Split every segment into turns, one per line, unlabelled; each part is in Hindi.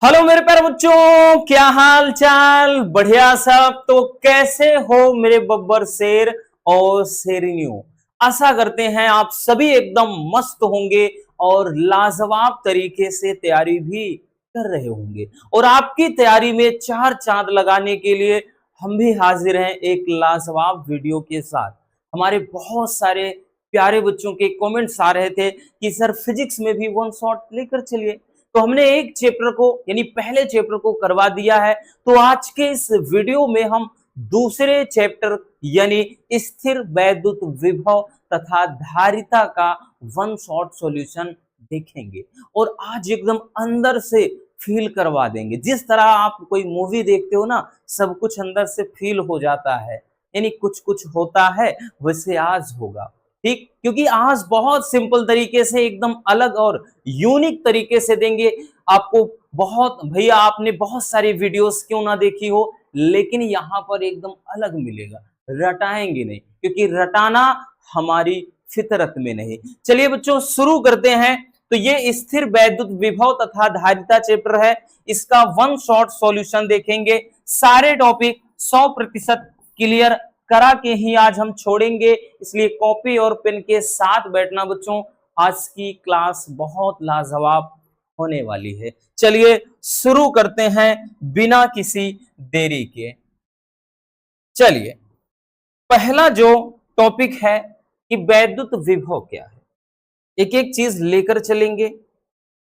हेलो मेरे प्यारे बच्चों, क्या हाल चाल? बढ़िया सब। तो कैसे हो मेरे बब्बर शेर और शेरनियों? आशा करते हैं आप सभी एकदम मस्त होंगे और लाजवाब तरीके से तैयारी भी कर रहे होंगे। और आपकी तैयारी में चार चांद लगाने के लिए हम भी हाजिर हैं एक लाजवाब वीडियो के साथ। हमारे बहुत सारे प्यारे बच्चों के कमेंट्स आ रहे थे कि सर फिजिक्स में भी वन शॉट लेकर चलिए। तो हमने एक चैप्टर को यानी पहले चैप्टर को करवा दिया है। तो आज के इस वीडियो में हम दूसरे चैप्टर यानी स्थिर वैद्युत विभव तथा धारिता का वन शॉट सॉल्यूशन देखेंगे और आज एकदम अंदर से फील करवा देंगे। जिस तरह आप कोई मूवी देखते हो ना, सब कुछ अंदर से फील हो जाता है, यानी कुछ कुछ होता है, वैसे आज होगा। ठीक, क्योंकि आज बहुत सिंपल तरीके से एकदम अलग और यूनिक तरीके से देंगे आपको। बहुत भैया आपने बहुत सारी वीडियोस क्यों ना देखी हो, लेकिन यहाँ पर एकदम अलग मिलेगा। रटाएंगे नहीं, क्योंकि रटाना हमारी फितरत में नहीं। चलिए बच्चों शुरू करते हैं। तो ये स्थिर वैद्युत विभव तथा धारिता चैप्टर है, इसका वन शॉट सॉल्यूशन देखेंगे। सारे टॉपिक 100% क्लियर करा के ही आज हम छोड़ेंगे, इसलिए कॉपी और पेन के साथ बैठना बच्चों। आज की क्लास बहुत लाजवाब होने वाली है। चलिए शुरू करते हैं बिना किसी देरी के। चलिए पहला जो टॉपिक है कि वैद्युत विभव क्या है, एक एक चीज लेकर चलेंगे,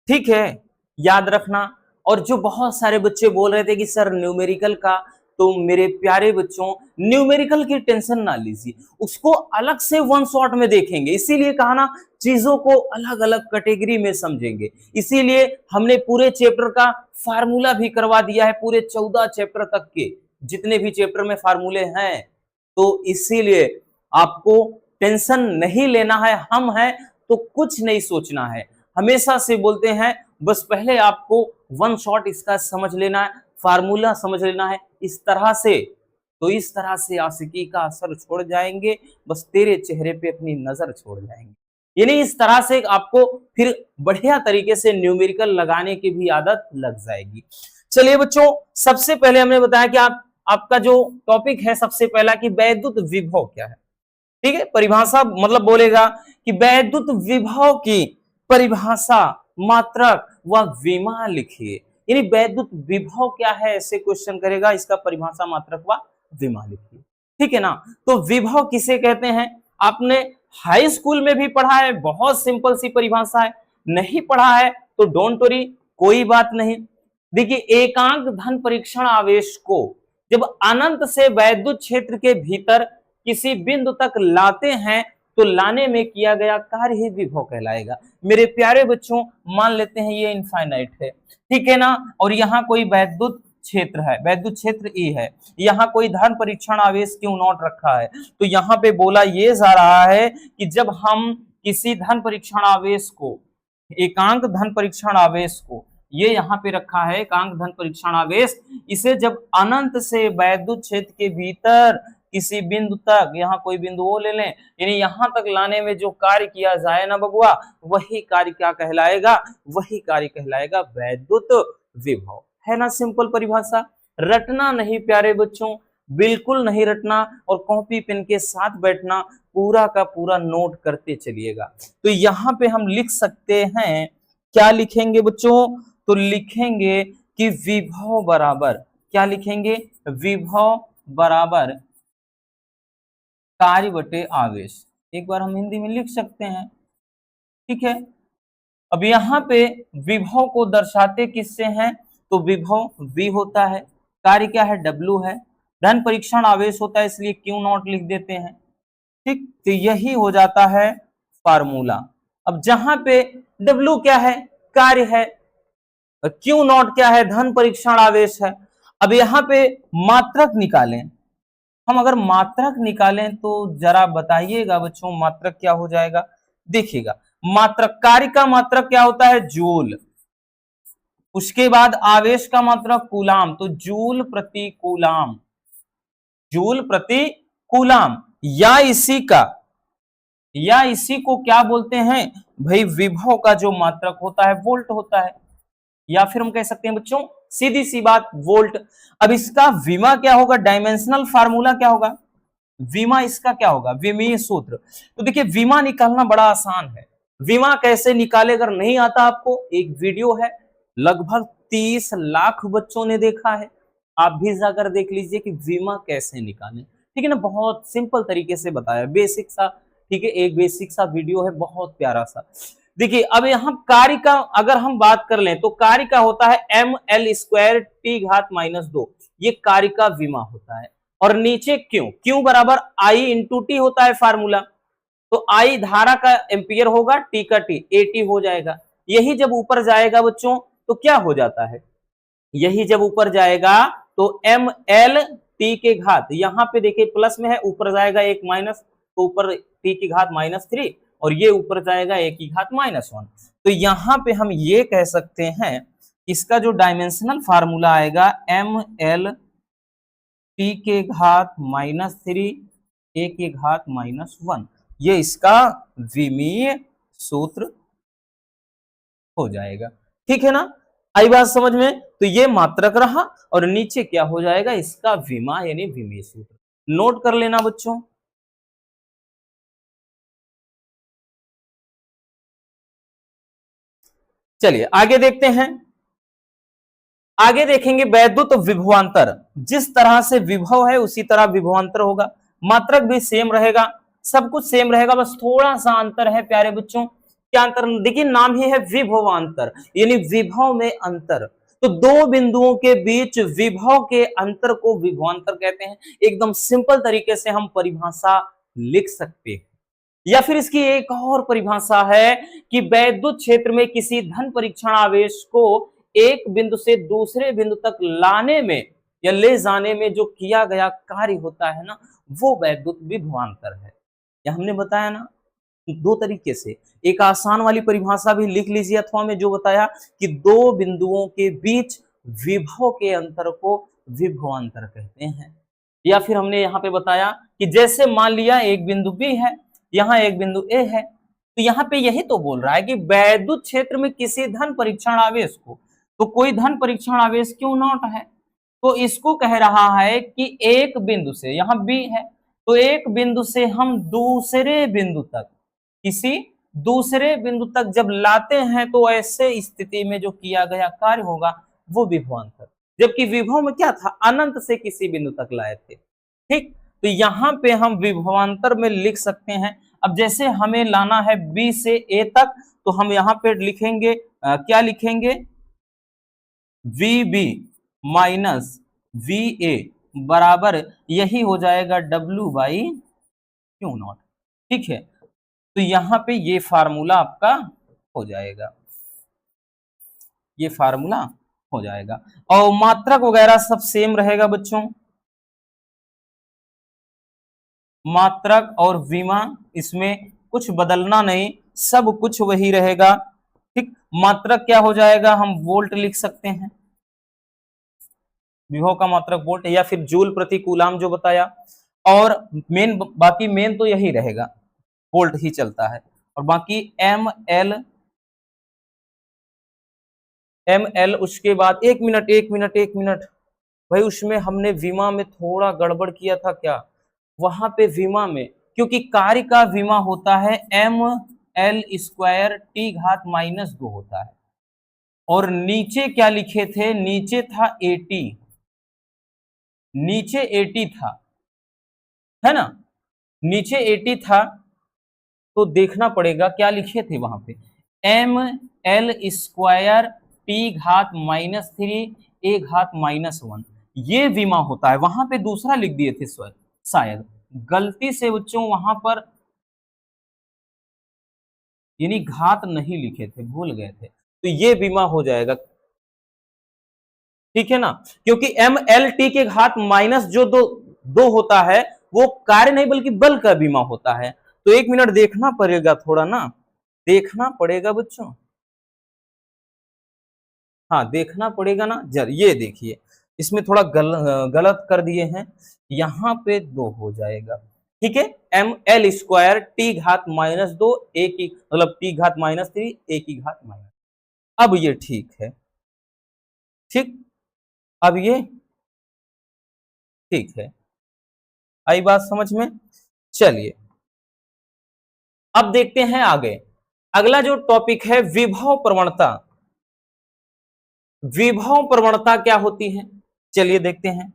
ठीक है, याद रखना। और जो बहुत सारे बच्चे बोल रहे थे कि सर न्यूमेरिकल का, तो मेरे प्यारे बच्चों न्यूमेरिकल की टेंशन ना लीजिए, उसको अलग से वन शॉट में देखेंगे। इसीलिए कहा ना, चीजों को अलग अलग कैटेगरी में समझेंगे। इसीलिए हमने पूरे चैप्टर का फार्मूला भी करवा दिया है, पूरे 14 चैप्टर तक के जितने भी चैप्टर में फार्मूले हैं। तो इसीलिए आपको टेंशन नहीं लेना है, हम हैं तो कुछ नहीं सोचना है। हमेशा से बोलते हैं बस पहले आपको वन शॉट इसका समझ लेना है, फार्मूला समझ लेना है। इस तरह से, तो इस तरह से आशिकी का असर छोड़ जाएंगे, बस तेरे चेहरे पे अपनी नजर छोड़ जाएंगे। यानी इस तरह से आपको फिर बढ़िया तरीके से न्यूमेरिकल लगाने की भी आदत लग जाएगी। चलिए बच्चों, सबसे पहले हमने बताया कि आपका जो टॉपिक है सबसे पहला कि वैद्युत विभव क्या है। ठीक है, परिभाषा मतलब बोलेगा कि वैद्युत विभव की परिभाषा, मात्रक व विमा लिखिए। यानी वैद्युत विभव क्या है, ऐसे क्वेश्चन करेगा, इसका परिभाषा, मात्रक व विमा लिखिए। ठीक है ना। तो विभव किसे कहते हैं, आपने हाई स्कूल में भी पढ़ा है, बहुत सिंपल सी परिभाषा है। नहीं पढ़ा है तो डोंट वरी, कोई बात नहीं। देखिए, एकांक धन परीक्षण आवेश को जब अनंत से वैद्युत क्षेत्र के भीतर किसी बिंदु तक लाते हैं तो लाने में किया गया कार्य ही विभव कहलाएगा। मेरे प्यारे बच्चों, मान लेते हैं ये इनफाइनाइट है, ठीक है ना, और यहाँ कोई वैद्युत क्षेत्र है, वैद्युत क्षेत्र ई है, यहाँ कोई धन परीक्षण आवेश क्यू नॉट रखा है। तो यहाँ पे बोला ये जा रहा है कि जब हम किसी धन परीक्षण आवेश को, एकांक धन परीक्षण आवेश को, ये यहाँ पे रखा है एकांक धन परीक्षण आवेश, इसे जब अनंत से वैद्युत क्षेत्र के भीतर किसी बिंदु तक, यहाँ कोई बिंदु वो ले लें, यानी यहाँ तक लाने में जो कार्य किया जाए ना बबुआ, वही कार्य क्या कहलाएगा, वही कार्य कहलाएगा वैद्युत विभव। है ना सिंपल परिभाषा। रटना नहीं प्यारे बच्चों, बिल्कुल नहीं रटना, और कॉपी पेन के साथ बैठना, पूरा का पूरा नोट करते चलिएगा। तो यहाँ पे हम लिख सकते हैं, क्या लिखेंगे बच्चों, तो लिखेंगे कि विभव बराबर, क्या लिखेंगे, विभव बराबर कार्य बटे आवेश। एक बार हम हिंदी में लिख सकते हैं, ठीक है। अब यहाँ पे विभव को दर्शाते किससे हैं, तो विभव V होता है, कार्य क्या है, W है, धन परीक्षण आवेश होता है, इसलिए Q नॉट लिख देते हैं। ठीक, तो यही हो जाता है फार्मूला। अब जहां पे W क्या है, कार्य है, Q नॉट क्या है, धन परीक्षण आवेश है। अब यहाँ पे मात्रक निकालें, हम अगर मात्रक निकालें तो जरा बताइएगा बच्चों, मात्रक क्या हो जाएगा। देखिएगा, मात्रक, कार्य का मात्रक क्या होता है, जूल, उसके बाद आवेश का मात्रक कूलाम, तो जूल प्रति कूलाम, जूल प्रति कूलाम, या इसी को क्या बोलते हैं भाई, विभव का जो मात्रक होता है वोल्ट होता है। या फिर हम कह सकते हैं बच्चों सीधी सी बात वोल्ट। अब इसका विमा क्या होगा, डायमेंशनल फार्मूला क्या होगा, विमा इसका क्या होगा, विमीय सूत्र। तो देखिए विमा निकालना बड़ा आसान है। विमा कैसे निकाले, अगर नहीं आता आपको, एक वीडियो है, लगभग 30 लाख बच्चों ने देखा है, आप भी जाकर देख लीजिए कि विमा कैसे निकालें। ठीक है ना, बहुत सिंपल तरीके से बताया, बेसिक सा। ठीक है, एक बेसिक सा वीडियो है, बहुत प्यारा सा। देखिए अब यहाँ कार्य का अगर हम बात कर लें तो कार्य का होता है ml² t⁻², ये कार्य का विमा होता है। और नीचे क्यू बराबर आई इंटू टी होता है फार्मूला। तो आई धारा का एम्पियर होगा, टी का टी, एटी हो जाएगा। यही जब ऊपर जाएगा बच्चों तो क्या हो जाता है, यही जब ऊपर जाएगा तो एम एल टी के घात, यहां पे देखिए प्लस में है, ऊपर जाएगा एक माइनस, तो ऊपर टी की घात -3, और ये ऊपर जाएगा ए की घात -1। तो यहां पे हम ये कह सकते हैं इसका जो डायमेंशनल फार्मूला आएगा एम एल टी के घात -3 ए के घात -1, ये इसका विमीय सूत्र हो जाएगा। ठीक है ना, आई बात समझ में। तो ये मात्रक रहा और नीचे क्या हो जाएगा, इसका विमा यानी विमीय सूत्र। नोट कर लेना बच्चों। चलिए आगे देखते हैं। आगे देखेंगे वैद्युत विभवांतर, जिस तरह से विभव है उसी तरह विभवांतर होगा, मात्रक भी सेम रहेगा, सब कुछ सेम रहेगा, बस थोड़ा सा अंतर है प्यारे बच्चों। क्या अंतर, देखिए नाम ही है विभवांतर, यानी विभव में अंतर। तो दो बिंदुओं के बीच विभव के अंतर को विभवांतर कहते हैं। एकदम सिंपल तरीके से हम परिभाषा लिख सकते हैं। या फिर इसकी एक और परिभाषा है कि वैद्युत क्षेत्र में किसी धन परीक्षण आवेश को एक बिंदु से दूसरे बिंदु तक लाने में या ले जाने में जो किया गया कार्य होता है ना, वो वैद्युत विभवांतर है। या हमने बताया ना दो तरीके से, एक आसान वाली परिभाषा भी लिख लीजिए, अथवा में जो बताया कि दो बिंदुओं के बीच विभव के अंतर को विभवांतर कहते हैं। या फिर हमने यहाँ पे बताया कि जैसे मान लिया एक बिंदु बी है, यहाँ एक बिंदु ए है, तो यहाँ पे यही तो बोल रहा है कि वैद्युत क्षेत्र में किसी धन परीक्षण आवेश को, तो कोई धन परीक्षण आवेश क्यों नॉट है, तो इसको कह रहा है कि एक बिंदु से, यहाँ बी है, तो एक बिंदु से हम दूसरे बिंदु तक, किसी दूसरे बिंदु तक जब लाते हैं तो ऐसे स्थिति में जो किया गया कार्य होगा वो विभवांतर। जबकि विभव में क्या था, अनंत से किसी बिंदु तक लाए थे। ठीक, तो यहां पे हम विभवांतर में लिख सकते हैं। अब जैसे हमें लाना है बी से ए तक, तो हम यहाँ पे लिखेंगे क्या लिखेंगे, V B minus V A बराबर यही हो जाएगा W/Q0। ठीक है, तो यहां पे ये फार्मूला आपका हो जाएगा, ये फार्मूला हो जाएगा। और मात्रक वगैरह सब सेम रहेगा बच्चों, मात्रक और विमा इसमें कुछ बदलना नहीं, सब कुछ वही रहेगा। ठीक, मात्रक क्या हो जाएगा, हम वोल्ट लिख सकते हैं, विभव का मात्रक वोल्ट, या फिर जूल प्रति कूलाम जो बताया। और मेन, बाकी मेन तो यही रहेगा, वोल्ट ही चलता है। और बाकी एम एल उसके बाद एक मिनट भाई, उसमें हमने विमा में थोड़ा गड़बड़ किया था क्या, वहां पे विमा में, क्योंकि कार्य का विमा होता है ml²t⁻² होता है, और नीचे क्या लिखे थे, नीचे था 80, नीचे 80 था, है ना, नीचे 80 था, तो देखना पड़ेगा क्या लिखे थे वहां पे, ml²t⁻³ a⁻−1, ये विमा होता है। वहां पे दूसरा लिख दिए थे शायद गलती से बच्चों, वहां पर यानी घात नहीं लिखे थे, भूल गए थे, तो ये विमा हो जाएगा। ठीक है ना, क्योंकि ml/t के घात माइनस जो दो होता है वो कार्य नहीं बल्कि बल का बीमा होता है। तो एक मिनट देखना पड़ेगा, थोड़ा ना देखना पड़ेगा बच्चों, हाँ देखना पड़ेगा ना, जर ये देखिए इसमें थोड़ा गलत कर दिए हैं, यहाँ पे 2 हो जाएगा। ठीक है, ml²t⁻², a की मतलब t⁻³ a की घात माइनस, अब ये ठीक है। ठीक, अब ये ठीक है, आई बात समझ में। चलिए अब देखते हैं आगे, अगला जो टॉपिक है विभव प्रवणता। विभव प्रवणता क्या होती है, चलिए देखते हैं।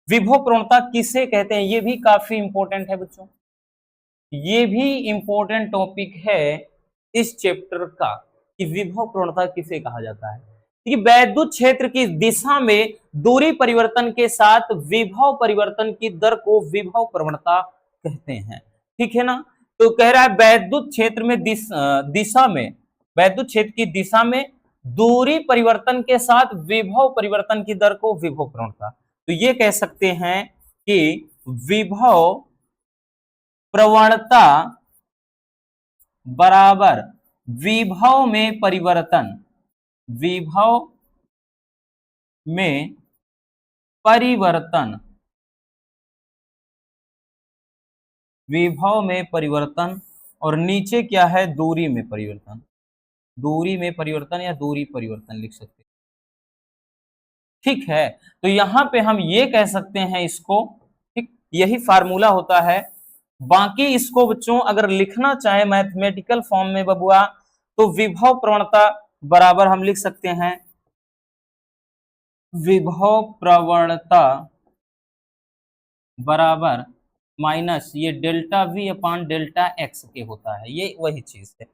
विभव प्रवणता किसे कहते हैं, ये भी काफी इंपॉर्टेंट है बच्चों, ये भी इंपॉर्टेंट टॉपिक है इस चैप्टर का कि विभव प्रवणता किसे कहा जाता है। कि वैद्युत क्षेत्र की दिशा में दूरी परिवर्तन के साथ विभव परिवर्तन की दर को विभव प्रवणता कहते हैं, ठीक है ना। तो कह रहा है वैद्युत क्षेत्र में दिशा में, वैद्युत क्षेत्र की दिशा में दूरी परिवर्तन के साथ विभव परिवर्तन की दर को विभव प्रवणता। तो ये कह सकते हैं कि विभव प्रवणता बराबर विभव में परिवर्तन, विभव में परिवर्तन, विभव में परिवर्तन, और नीचे क्या है, दूरी में परिवर्तन, दूरी में परिवर्तन या दूरी परिवर्तन लिख सकते हैं, ठीक है। तो यहां पे हम ये कह सकते हैं इसको, ठीक, यही फार्मूला होता है। बाकी इसको बच्चों अगर लिखना चाहे मैथमेटिकल फॉर्म में बबुआ, तो विभव प्रवणता बराबर हम लिख सकते हैं विभव प्रवणता बराबर माइनस ये delta V upon delta x के होता है, ये वही चीज है।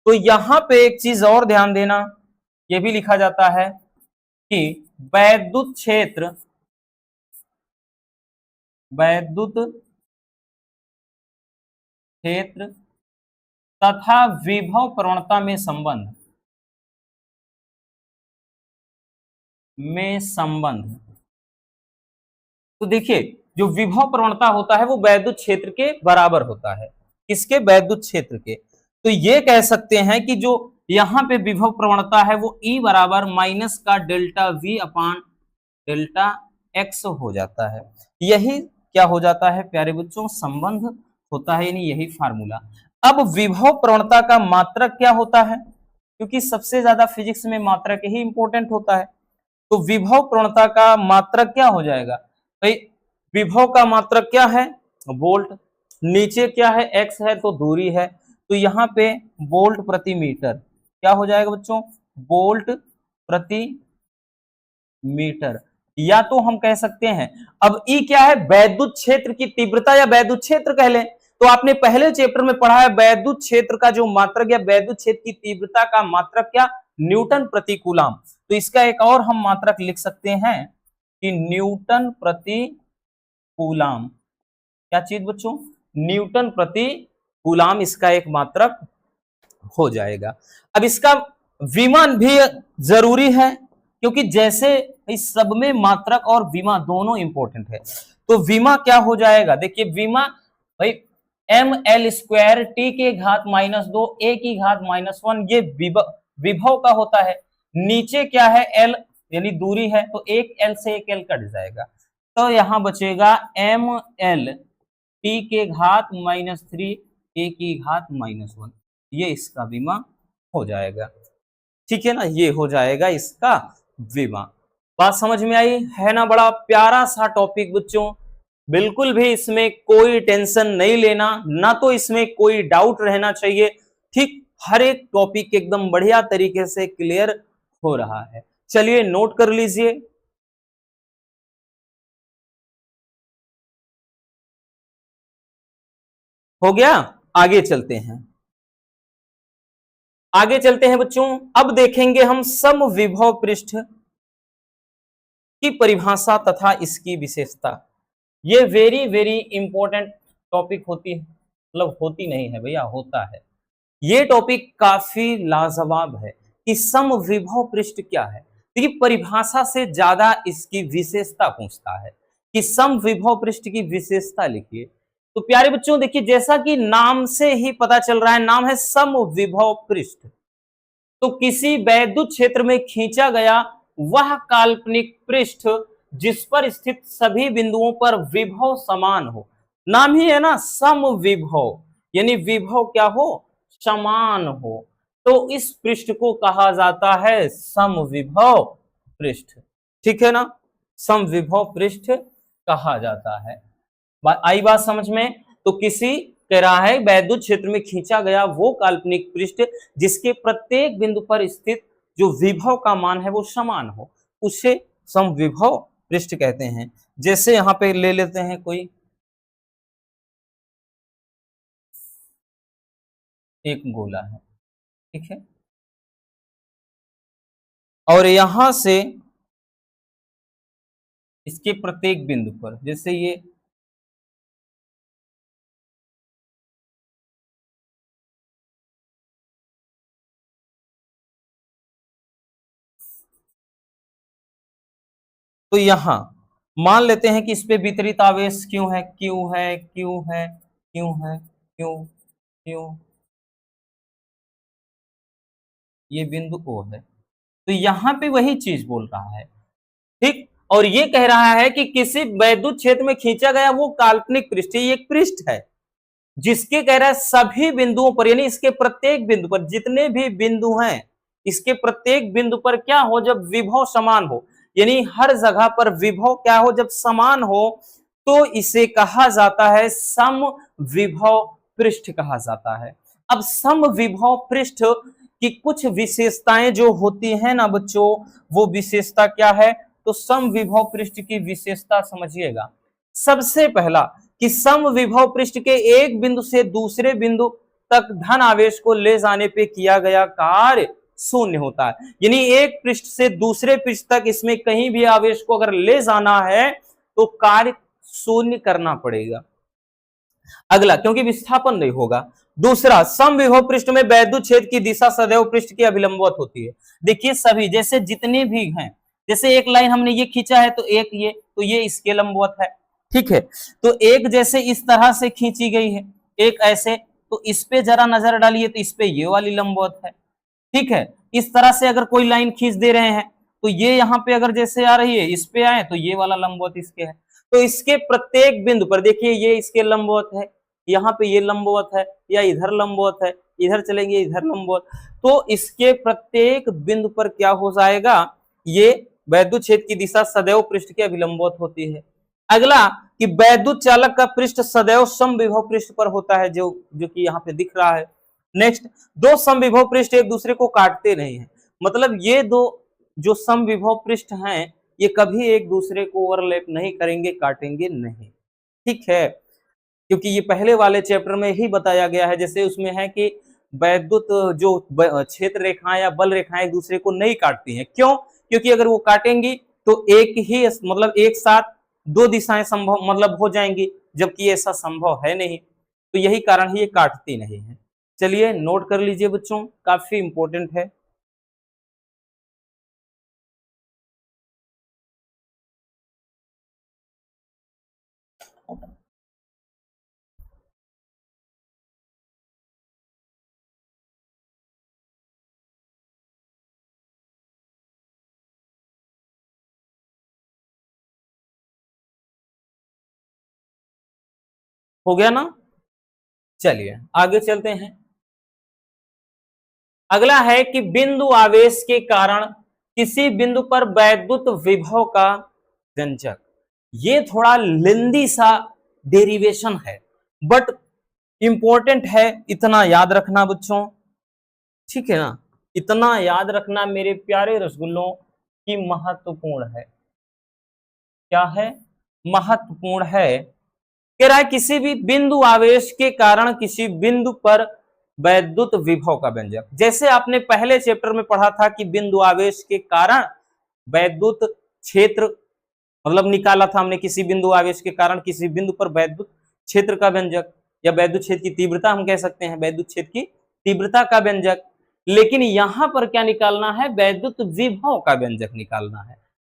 तो यहां पे एक चीज और ध्यान देना, ये भी लिखा जाता है कि वैद्युत क्षेत्र, वैद्युत क्षेत्र तथा विभव प्रवणता में संबंध, तो देखिए जो विभव प्रवणता होता है वो वैद्युत क्षेत्र के बराबर होता है, किसके, वैद्युत क्षेत्र के। तो ये कह सकते हैं कि जो यहां पे विभव प्रवणता है वो E बराबर माइनस का डेल्टा V अपान डेल्टा एक्स हो जाता है। यही क्या हो जाता है प्यारे बच्चों, संबंध होता है, यानी यही फार्मूला। अब विभव प्रवणता का मात्रक क्या होता है, क्योंकि सबसे ज्यादा फिजिक्स में मात्रक ही इंपॉर्टेंट होता है। तो विभव प्रवणता का मात्रक क्या हो जाएगा भाई, विभव का मात्रक क्या है, वोल्ट, नीचे क्या है, एक्स है तो दूरी है, तो यहाँ पे वोल्ट प्रति मीटर क्या हो जाएगा बच्चों, वोल्ट प्रति मीटर। या तो हम कह सकते हैं, अब ई क्या है, वैद्युत क्षेत्र की तीव्रता या वैद्युत क्षेत्र कह लें। तो आपने पहले चैप्टर में पढ़ा है वैद्युत क्षेत्र का जो मात्रक या वैद्युत क्षेत्र की तीव्रता का मात्रक क्या, न्यूटन प्रति कूलाम। तो इसका एक और हम मात्रक लिख सकते हैं कि न्यूटन प्रति कूलाम, क्या चीज बच्चों, न्यूटन प्रति कूलाम, इसका एक मात्रक हो जाएगा। अब इसका विमान भी जरूरी है, क्योंकि जैसे इस सब में मात्रक और विमा दोनों इंपॉर्टेंट है। तो विमा क्या हो जाएगा, देखिए विमा भाई एम एल स्क्वायर टी के घात -2 ए की घात -1, ये विभव का होता है। नीचे क्या है, एल यानी दूरी है, तो एक एल से एक एल कट जाएगा, तो यहां बचेगा एम एल टी के घात -3 ए की घात -1, ये इसका विमा हो जाएगा, ठीक है ना, ये हो जाएगा इसका विमा। बात समझ में आई है ना, बड़ा प्यारा सा टॉपिक बच्चों, बिल्कुल भी इसमें कोई टेंशन नहीं लेना, ना तो इसमें कोई डाउट रहना चाहिए, ठीक, हर एक टॉपिक एकदम बढ़िया तरीके से क्लियर हो रहा है। चलिए नोट कर लीजिए, हो गया, आगे चलते हैं, आगे चलते हैं बच्चों। अब देखेंगे हम समविभव पृष्ठ की परिभाषा तथा इसकी विशेषता। ये वेरी वेरी इंपॉर्टेंट टॉपिक होती है, मतलब होती नहीं है भैया, होता है। ये टॉपिक काफी लाजवाब है कि समविभव पृष्ठ क्या है। देखिए परिभाषा से ज्यादा इसकी विशेषता पूछता है कि समविभव पृष्ठ की विशेषता लिखिए। तो प्यारे बच्चों देखिए, जैसा कि नाम से ही पता चल रहा है, नाम है समविभव पृष्ठ, तो किसी वैद्युत क्षेत्र में खींचा गया वह काल्पनिक पृष्ठ जिस पर स्थित सभी बिंदुओं पर विभव समान हो। नाम ही है ना समविभव, यानी विभव क्या हो, समान हो, तो इस पृष्ठ को कहा जाता है समविभव पृष्ठ। ठीक है ना, समविभव पृष्ठ कहा जाता है। आई बात समझ में? तो किसी कह रहा है वैद्युत क्षेत्र में खींचा गया वो काल्पनिक पृष्ठ जिसके प्रत्येक बिंदु पर स्थित जो विभव का मान है वो समान हो, उसे समविभव पृष्ठ कहते हैं। जैसे यहां पे ले लेते हैं कोई एक गोला है, ठीक है, और यहां से इसके प्रत्येक बिंदु पर, जैसे ये तो यहां मान लेते हैं कि इस पे वितरित आवेश क्यों है, क्यों है, क्यों है, क्यों है, क्यों, क्यों, ये बिंदु O है। तो यहां पे वही चीज बोल रहा है, ठीक। और ये कह रहा है कि किसी वैद्युत क्षेत्र में खींचा गया वो काल्पनिक पृष्ठ, ये एक पृष्ठ है जिसके कह रहा है सभी बिंदुओं पर, यानी इसके प्रत्येक बिंदु पर, जितने भी बिंदु हैं इसके प्रत्येक बिंदु पर क्या हो, जब विभव समान हो, यानी हर जगह पर विभव क्या हो, जब समान हो, तो इसे कहा जाता है समविभव पृष्ठ कहा जाता है। अब समविभव पृष्ठ की कुछ विशेषताएं जो होती हैं ना बच्चों, वो विशेषता क्या है, तो समविभव पृष्ठ की विशेषता समझिएगा। सबसे पहला कि समविभव पृष्ठ के एक बिंदु से दूसरे बिंदु तक धन आवेश को ले जाने पे किया गया कार्य शून्य होता है, यानी एक पृष्ठ से दूसरे पृष्ठ तक इसमें कहीं भी आवेश को अगर ले जाना है तो कार्य शून्य करना पड़ेगा। अगला, क्योंकि विस्थापन नहीं होगा। दूसरा, समविभव पृष्ठ में वैद्युत क्षेत्र की दिशा सदैव पृष्ठ की अभिलंबवत होती है। देखिए सभी, जैसे जितने भी हैं, जैसे एक लाइन हमने ये खींचा है तो एक ये, तो ये इसके लंबवत है, ठीक है। तो एक जैसे इस तरह से खींची गई है, एक ऐसे, तो इस पे जरा नजर डालिए तो इस पे ये वाली लंबवत है, ठीक है। इस तरह से अगर कोई लाइन खींच दे रहे हैं तो ये यहाँ पे अगर जैसे आ रही है, इस पे आए तो ये वाला लंबवत इसके है। तो इसके प्रत्येक बिंदु पर देखिए ये इसके लंबवत है, यहाँ पे ये लंबवत है, या इधर लंबवत है, इधर चलेंगे इधर लंबवत, तो इसके प्रत्येक बिंदु पर क्या हो जाएगा, ये वैद्युत क्षेत्र की दिशा सदैव पृष्ठ के अभिलंबवत होती है। अगला कि वैद्युत चालक का पृष्ठ सदैव समविभव पृष्ठ पर होता है, जो कि यहाँ पे दिख रहा है। नेक्स्ट, दो समविभव पृष्ठ एक दूसरे को काटते नहीं है, मतलब ये दो जो समविभव पृष्ठ हैं ये कभी एक दूसरे को ओवरलैप नहीं करेंगे, काटेंगे नहीं, ठीक है। क्योंकि ये पहले वाले चैप्टर में ही बताया गया है, जैसे उसमें है कि वैद्युत जो क्षेत्र रेखाएं या बल रेखाएं एक दूसरे को नहीं काटती हैं, क्यों, क्योंकि अगर वो काटेंगी तो एक ही मतलब एक साथ दो दिशाएं संभव मतलब हो जाएंगी, जबकि ऐसा संभव है नहीं, तो यही कारण है ये काटती नहीं है। चलिए नोट कर लीजिए बच्चों, काफी इंपॉर्टेंट है। हो गया ना, चलिए आगे चलते हैं। अगला है कि बिंदु आवेश के कारण किसी बिंदु पर वैद्युत विभव का व्यंजक। ये थोड़ा लेंदी सा डेरिवेशन है, बट इंपॉर्टेंट है, इतना याद रखना बच्चों, ठीक है ना, इतना याद रखना मेरे प्यारे रसगुल्लों की महत्वपूर्ण है। क्या है, महत्वपूर्ण है। कह रहा है किसी भी बिंदु आवेश के कारण किसी बिंदु पर वैद्युत विभव का व्यंजक, जैसे आपने पहले चैप्टर में पढ़ा था कि बिंदु आवेश के कारण वैद्युत क्षेत्र मतलब निकाला था हमने, किसी बिंदु आवेश के कारण किसी बिंदु पर वैद्युत क्षेत्र का व्यंजक, या वैद्युत क्षेत्र की तीव्रता हम कह सकते हैं, वैद्युत क्षेत्र की तीव्रता का व्यंजक। लेकिन यहां पर क्या निकालना है, वैद्युत विभव का व्यंजक निकालना है।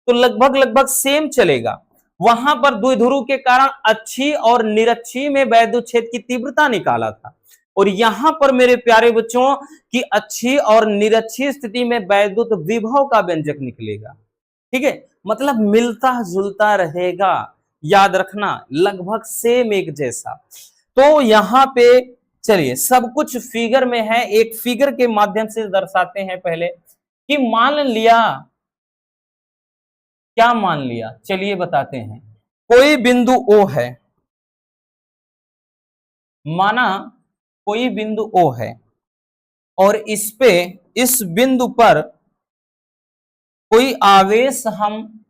तो लगभग लगभग सेम चलेगा। वहां पर द्विध्रुव के कारण अच्छी और निरक्षी में वैद्युत क्षेत्र की तीव्रता निकाला था, और यहां पर मेरे प्यारे बच्चों की अच्छी और निरक्षी स्थिति में वैद्युत विभव का व्यंजक निकलेगा, ठीक है। मतलब मिलता जुलता रहेगा, याद रखना, लगभग सेम एक जैसा। तो यहां पे चलिए सब कुछ फिगर में है, एक फिगर के माध्यम से दर्शाते हैं पहले, कि मान लिया क्या मान लिया, चलिए बताते हैं। कोई बिंदु O है, माना कोई बिंदु O है और इस बिंदु पर कोई आवेश हम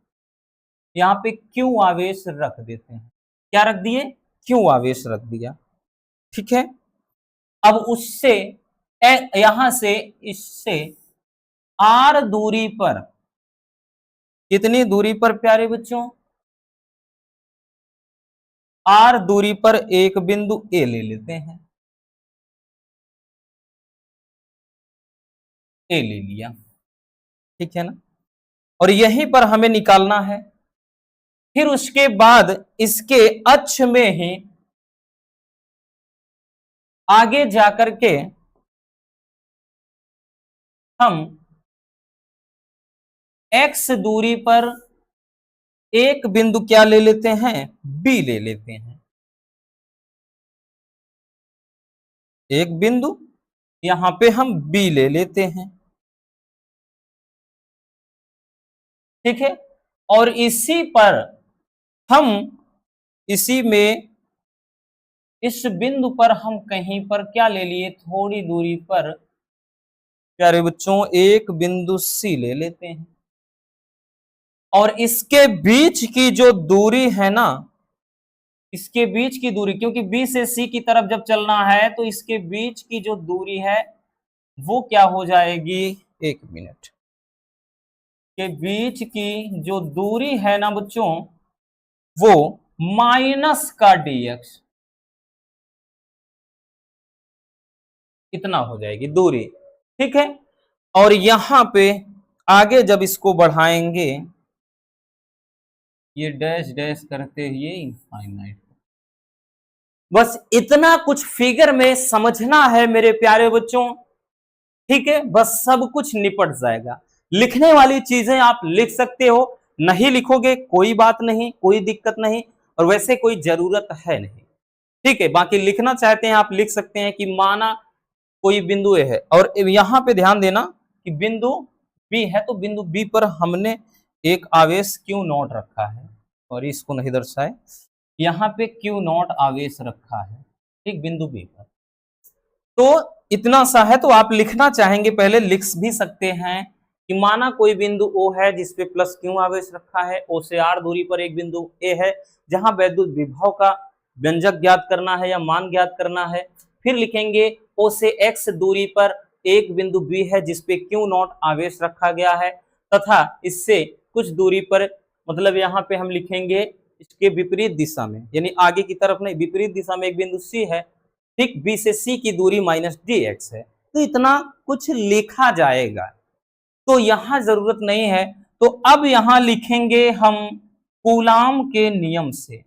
यहां पे Q आवेश रख देते हैं। क्या रख दिए? Q आवेश रख दिया, ठीक है। अब उससे यहां से इससे R दूरी पर, कितनी दूरी पर प्यारे बच्चों? R दूरी पर एक बिंदु A ले लेते हैं। A ले लिया, ठीक है ना। और यहीं पर हमें निकालना है। फिर उसके बाद इसके अक्ष में ही आगे जाकर के हम X दूरी पर एक बिंदु क्या ले लेते हैं? B ले लेते हैं। एक बिंदु यहां पे हम B ले लेते हैं, ठीक है। और इसी पर हम इसी में इस बिंदु पर हम कहीं पर क्या ले लिए? थोड़ी दूरी पर प्यारे बच्चों एक बिंदु C ले लेते हैं। और इसके बीच की जो दूरी है ना, इसके बीच की दूरी, क्योंकि B से C की तरफ जब चलना है तो इसके बीच की जो दूरी है वो क्या हो जाएगी? एक मिनट, के बीच की जो दूरी है ना बच्चों, वो माइनस का dx, इतना हो जाएगी दूरी, ठीक है। और यहां पे आगे जब इसको बढ़ाएंगे, ये डैश डैश करते हुए इनफाइनाइट, बस इतना कुछ फिगर में समझना है मेरे प्यारे बच्चों, ठीक है। बस सब कुछ निपट जाएगा। लिखने वाली चीजें आप लिख सकते हो, नहीं लिखोगे कोई बात नहीं, कोई दिक्कत नहीं, और वैसे कोई जरूरत है नहीं, ठीक है। बाकी लिखना चाहते हैं आप लिख सकते हैं कि माना कोई बिंदु ए है, और यहां पे ध्यान देना कि बिंदु बी है, तो बिंदु बी पर हमने एक आवेश क्यू नॉट रखा है, और इसको नहीं दर्शाए, यहां पे क्यू नॉट आवेश रखा है, ठीक, बिंदु बी पर। तो इतना सा है, तो आप लिखना चाहेंगे पहले लिख भी सकते हैं कि माना कोई बिंदु O है जिसपे प्लस क्यू आवेश रखा है, O से R दूरी पर एक बिंदु A है जहां वैद्युत विभव का व्यंजक ज्ञात करना है या मान ज्ञात करना है। फिर लिखेंगे O से X दूरी पर एक बिंदु B है जिसपे क्यू नॉट आवेश रखा गया है, तथा इससे कुछ दूरी पर, मतलब यहाँ पे हम लिखेंगे इसके विपरीत दिशा में, यानी आगे की तरफ नहीं, विपरीत दिशा में एक बिंदु C है, ठीक, B से C की दूरी माइनस dx है। तो इतना कुछ लिखा जाएगा, तो यहां जरूरत नहीं है। तो अब यहां लिखेंगे हम कूलाम के नियम से,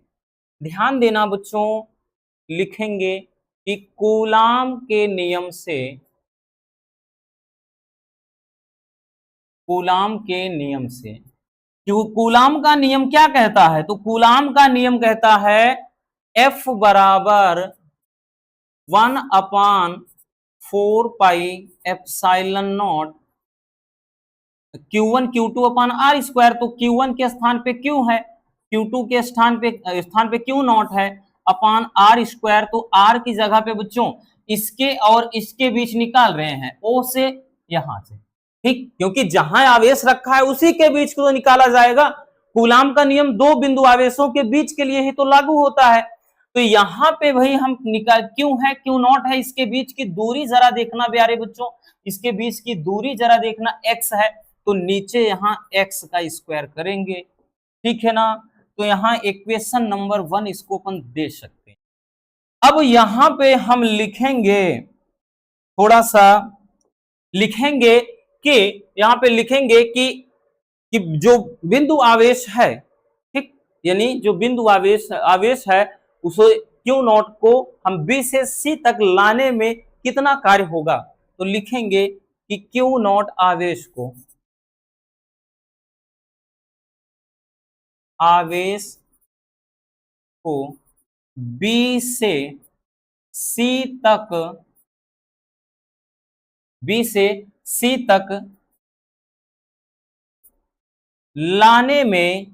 ध्यान देना बच्चों, लिखेंगे कि कूलाम के नियम से, कूलाम के नियम से, क्यों कूलाम का नियम क्या कहता है? तो कूलाम का नियम कहता है F बराबर 1/4 pi epsilon naught Q1 Q2 upon R square. तो Q1 के स्थान पे Q है, Q2 के स्थान पे Q नॉट है, अपान आर स्क्वायर। तो R की जगह पे बच्चों इसके और इसके बीच निकाल रहे हैं, O से यहां से, ठीक, क्योंकि जहां आवेश रखा है उसी के बीच को तो निकाला जाएगा। कूलाम का नियम दो बिंदु आवेशों के बीच के लिए ही तो लागू होता है। तो यहाँ पे भाई हम निकाल, क्यों है, क्यों नॉट है, इसके बीच की दूरी जरा देखना प्यारे बच्चों, इसके बीच की दूरी जरा देखना, x है, तो नीचे यहाँ x का स्क्वायर करेंगे, ठीक है ना। तो यहाँ इक्वेशन नंबर 1 इसको अपन दे सकते हैं। अब यहां पे हम लिखेंगे, थोड़ा सा लिखेंगे कि यहां पे लिखेंगे कि जो बिंदु आवेश है, ठीक, यानी जो बिंदु आवेश है उसे क्यू नॉट को हम बी से सी तक लाने में कितना कार्य होगा। तो लिखेंगे कि क्यू नॉट आवेश को बी से सी तक, बी से सी तक लाने में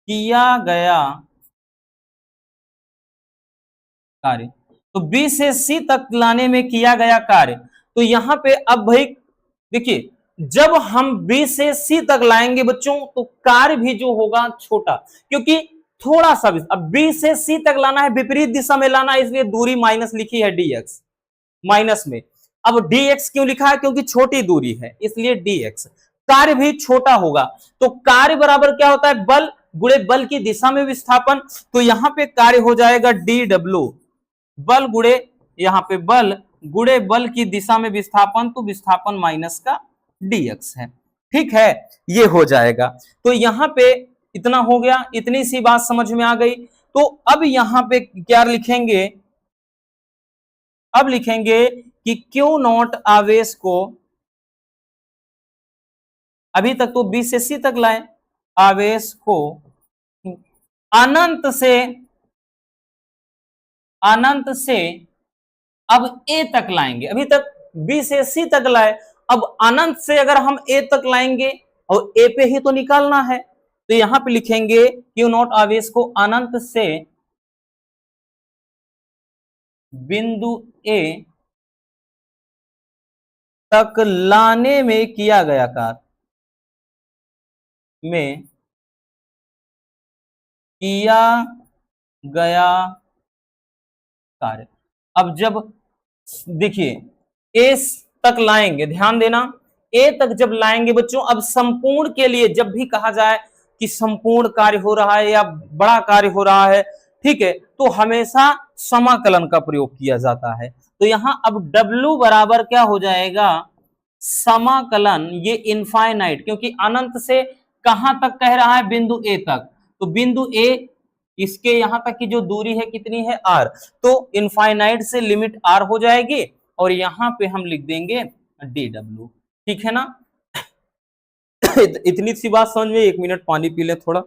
किया गया कार्य, तो बी से सी तक लाने में किया गया कार्य। तो यहां पे अब भाई देखिए, जब हम बी से सी तक लाएंगे बच्चों तो कार्य भी जो होगा छोटा, क्योंकि थोड़ा सा भी, अब बी से सी तक लाना है, विपरीत दिशा में लाना है, इसलिए दूरी माइनस लिखी है dx माइनस में। अब dx क्यों लिखा है, क्योंकि छोटी दूरी है इसलिए dx। कार्य भी छोटा होगा, तो कार्य बराबर क्या होता है, बल गुणे बल की दिशा में विस्थापन। तो यहां पे कार्य हो जाएगा dw, बल गुणे, यहां पे बल गुणे बल की दिशा में विस्थापन, तो विस्थापन माइनस का dx है। ठीक है, ये हो जाएगा। तो यहां पे इतना हो गया, इतनी सी बात समझ में आ गई। तो अब यहां पे क्या लिखेंगे, अब लिखेंगे कि क्यू नॉट आवेश को, अभी तक तो बी से सी तक लाए, आवेश को अनंत से अब ए तक लाएंगे। अभी तक बी से सी तक लाए, अब अनंत से अगर हम ए तक लाएंगे और ए पे ही तो निकालना है, तो यहां पे लिखेंगे क्यू नॉट आवेश को अनंत से बिंदु ए तक लाने में किया गया कार्य, में किया गया कार्य। अब जब देखिए ए तक लाएंगे, ध्यान देना, ए तक जब लाएंगे बच्चों, अब संपूर्ण के लिए जब भी कहा जाए कि संपूर्ण कार्य हो रहा है या बड़ा कार्य हो रहा है, ठीक है, तो हमेशा समाकलन का प्रयोग किया जाता है। तो यहां अब W बराबर क्या हो जाएगा, समाकलन, ये इनफाइनाइट, क्योंकि अनंत से कहां तक कह रहा है, बिंदु ए तक, तो बिंदु ए, इसके यहां तक की जो दूरी है कितनी है, r, तो इनफाइनाइट से लिमिट r हो जाएगी, और यहां पे हम लिख देंगे dw। ठीक है ना। इतनी सी बात समझ में, 1 मिनट पानी पी ले थोड़ा।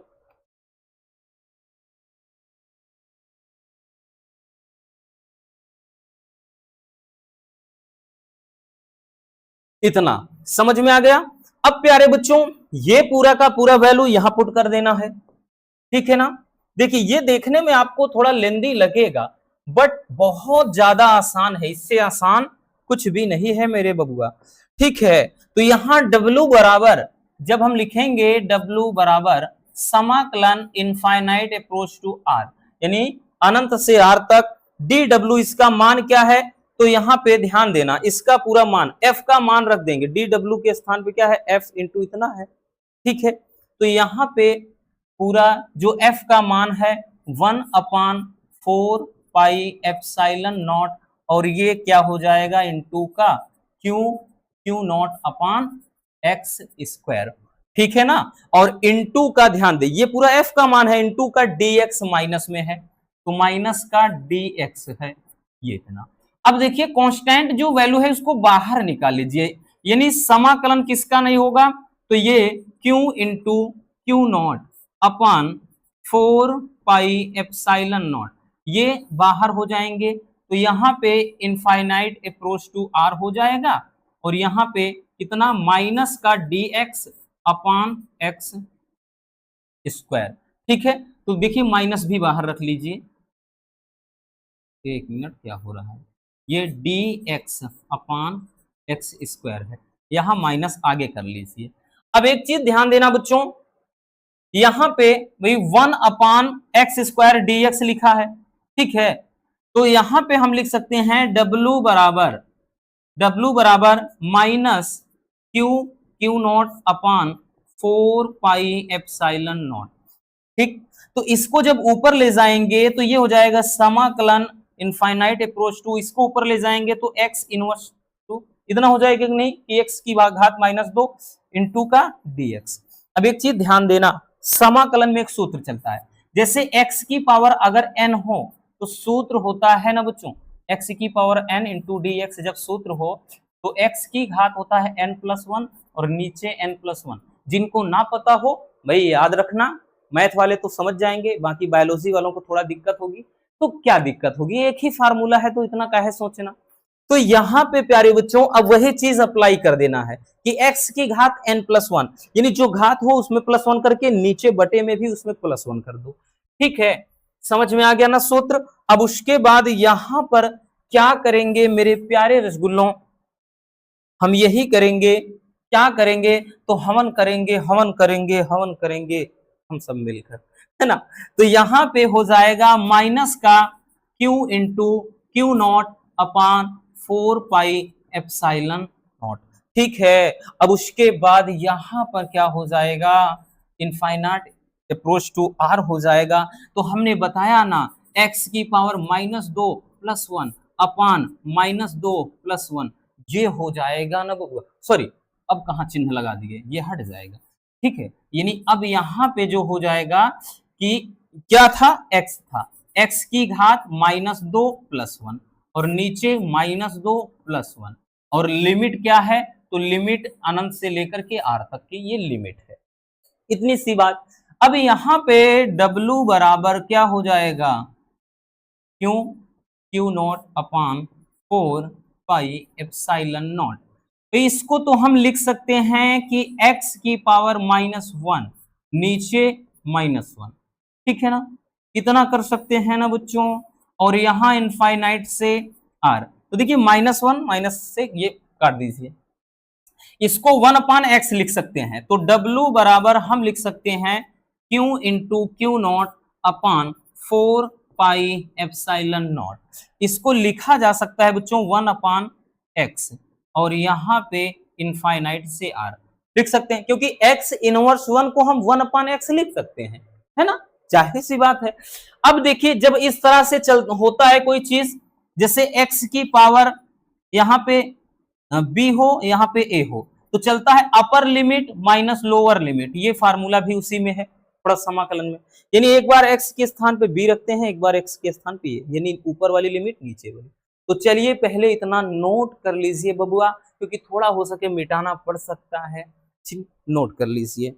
इतना समझ में आ गया। अब प्यारे बच्चों, ये पूरा का पूरा वैल्यू यहां पुट कर देना है। ठीक है ना। देखिए ये देखने में आपको थोड़ा लेंदी लगेगा, बट बहुत ज्यादा आसान है, इससे आसान कुछ भी नहीं है मेरे बबुआ। ठीक है, तो यहां W बराबर, जब हम लिखेंगे W बराबर समाकलन इनफाइनाइट अप्रोच टू R, यानी अनंत से R तक dW, इसका मान क्या है, तो यहां पे ध्यान देना, इसका पूरा मान f का मान रख देंगे, dW के स्थान पे क्या है, f इंटू इतना है। ठीक है, तो यहां पे पूरा जो f का मान है 1/4 पाई एप्सिलॉन नॉट, और ये क्या हो जाएगा, इनटू का Q not upon x square. ठीक है ना, और इनटू का ध्यान दे, ये पूरा f का मान है, इनटू का dx माइनस में है, तो माइनस का dx है, ये इतना। अब देखिए कांस्टेंट जो वैल्यू है उसको बाहर निकाल लीजिए, यानी समाकलन किसका नहीं होगा, तो ये q into Q not upon 4 pi epsilon not, ये बाहर हो जाएंगे, तो यहां पे इनफाइनाइट अप्रोच टू r हो जाएगा, और यहां पे कितना, माइनस का dx अपॉन एक्स स्क्वायर। ठीक है, तो देखिए माइनस भी बाहर रख लीजिए, 1 मिनट क्या हो रहा है, ये dx अपॉन एक्स स्क्वायर है, यहां माइनस आगे कर लीजिए। अब एक चीज ध्यान देना बच्चों, यहां पे भाई 1/x² dx लिखा है, ठीक है, तो यहां पे हम लिख सकते हैं W बराबर minus Q not upon 4 pi epsilon not. ठीक, तो इसको जब ऊपर ले जाएंगे तो ये हो जाएगा समाकलन इनफाइनाइट अप्रोच टू, इसको ऊपर ले जाएंगे तो x इनवर्स टू, इतना हो जाएगा कि नहीं, कि x की घात -2 इंटू का dx। अब एक चीज ध्यान देना, समाकलन में एक सूत्र चलता है, जैसे x की पावर अगर n हो तो सूत्र होता है ना बच्चों, x की पावर n इंटू dx, जब सूत्र हो तो x की घात होता है n+1 और नीचे n+1। जिनको ना पता हो भाई याद रखना, मैथ वाले तो समझ जाएंगे, बाकी बायोलॉजी वालों को थोड़ा दिक्कत होगी। तो क्या दिक्कत होगी, एक ही फार्मूला है तो इतना काहे सोचना। तो यहां पे प्यारे बच्चों अब वही चीज अप्लाई कर देना है कि x की घात n+1, यानी जो घात हो उसमें +1 करके नीचे बटे में भी उसमें +1 कर दो। ठीक है, समझ में आ गया ना सूत्र। अब उसके बाद यहां पर क्या करेंगे मेरे प्यारे रसगुल्लों, हम यही करेंगे, क्या करेंगे, तो हवन करेंगे, हवन करेंगे, हवन करेंगे हम सब मिलकर, है ना। तो यहां पे हो जाएगा माइनस का q into Q not upon 4 pi epsilon not. ठीक है, अब उसके बाद यहां पर क्या हो जाएगा, इनफाइनाइट अप्रोच टू r हो जाएगा। तो हमने बताया ना x की पावर -2 + 1 अपान -2 + 1, ये हो जाएगा ना बबुआ, सॉरी अब कहाँ चिन्ह लगा दिए, ये हट जाएगा। ठीक है, यानी अब यहां पे जो हो जाएगा कि क्या था, x था, x की घात -2 + 1 और नीचे -2 + 1 और लिमिट क्या है, तो लिमिट अनंत से लेकर के r तक की ये लिमिट है। इतनी सी बात। अब यहां पे W बराबर क्या हो जाएगा, Q not upon 4 pi epsilon not. तो इसको तो हम लिख सकते हैं कि x की पावर -1 नीचे -1, ठीक है ना, इतना कर सकते हैं ना बच्चों। और यहां इनफाइनाइट से r, तो देखिए -1 माइनस से ये काट दीजिए, इसको 1/x लिख सकते हैं। तो W बराबर हम लिख सकते हैं Q into Q not upon 4 pi epsilon not. इसको लिखा जा सकता है बच्चों 1/x और यहाँ पे इनफाइनाइट से r लिख सकते हैं, क्योंकि x इनवर्स 1 को हम 1/x लिख सकते हैं, है ना, जाहिर सी बात है। अब देखिए जब इस तरह से चल होता है कोई चीज, जैसे x की पावर यहाँ पे b हो, यहाँ पे a हो, तो चलता है upper limit minus lower limit, ये फार्मूला भी उसी में है प्लस समाकलन में। यानी एक बार x के स्थान पे b रखते हैं, एक बार x के स्थान पे a, यानी ऊपर वाली लिमिट नीचे वाली। तो चलिए पहले इतना नोट कर लीजिए बबुआ, क्योंकि थोड़ा हो सके मिटाना पड़ सकता है, नोट कर लीजिए।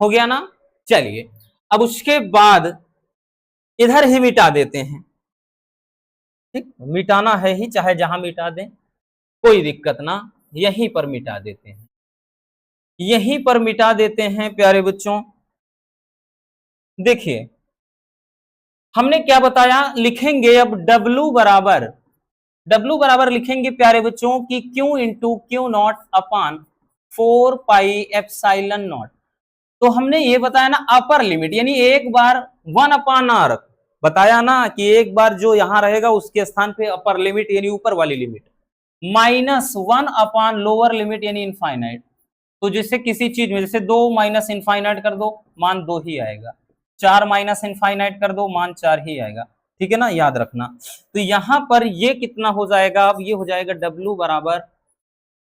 हो गया ना, चलिए अब उसके बाद इधर ही मिटा देते हैं। ठीक, मिटाना है ही, चाहे जहां मिटा दें कोई दिक्कत ना, यहीं पर मिटा देते हैं, यहीं पर मिटा देते हैं प्यारे बच्चों। देखिए हमने क्या बताया, लिखेंगे अब W बराबर लिखेंगे प्यारे बच्चों की Q into Q not upon 4 pi epsilon not. तो हमने ये बताया ना अपर लिमिट, यानी एक बार 1/r बताया ना कि एक बार जो यहां रहेगा उसके स्थान पे अपर लिमिट यानी ऊपर वाली लिमिट, -1 अपान लोअर लिमिट यानी इनफाइनाइट। तो जैसे किसी चीज में जैसे 2 माइनस इनफाइनाइट कर दो मान 2 ही आएगा, 4 माइनस इनफाइनाइट कर दो मान 4 ही आएगा, ठीक है ना, याद रखना। तो यहां पर ये कितना हो जाएगा, अब ये हो जाएगा W बराबर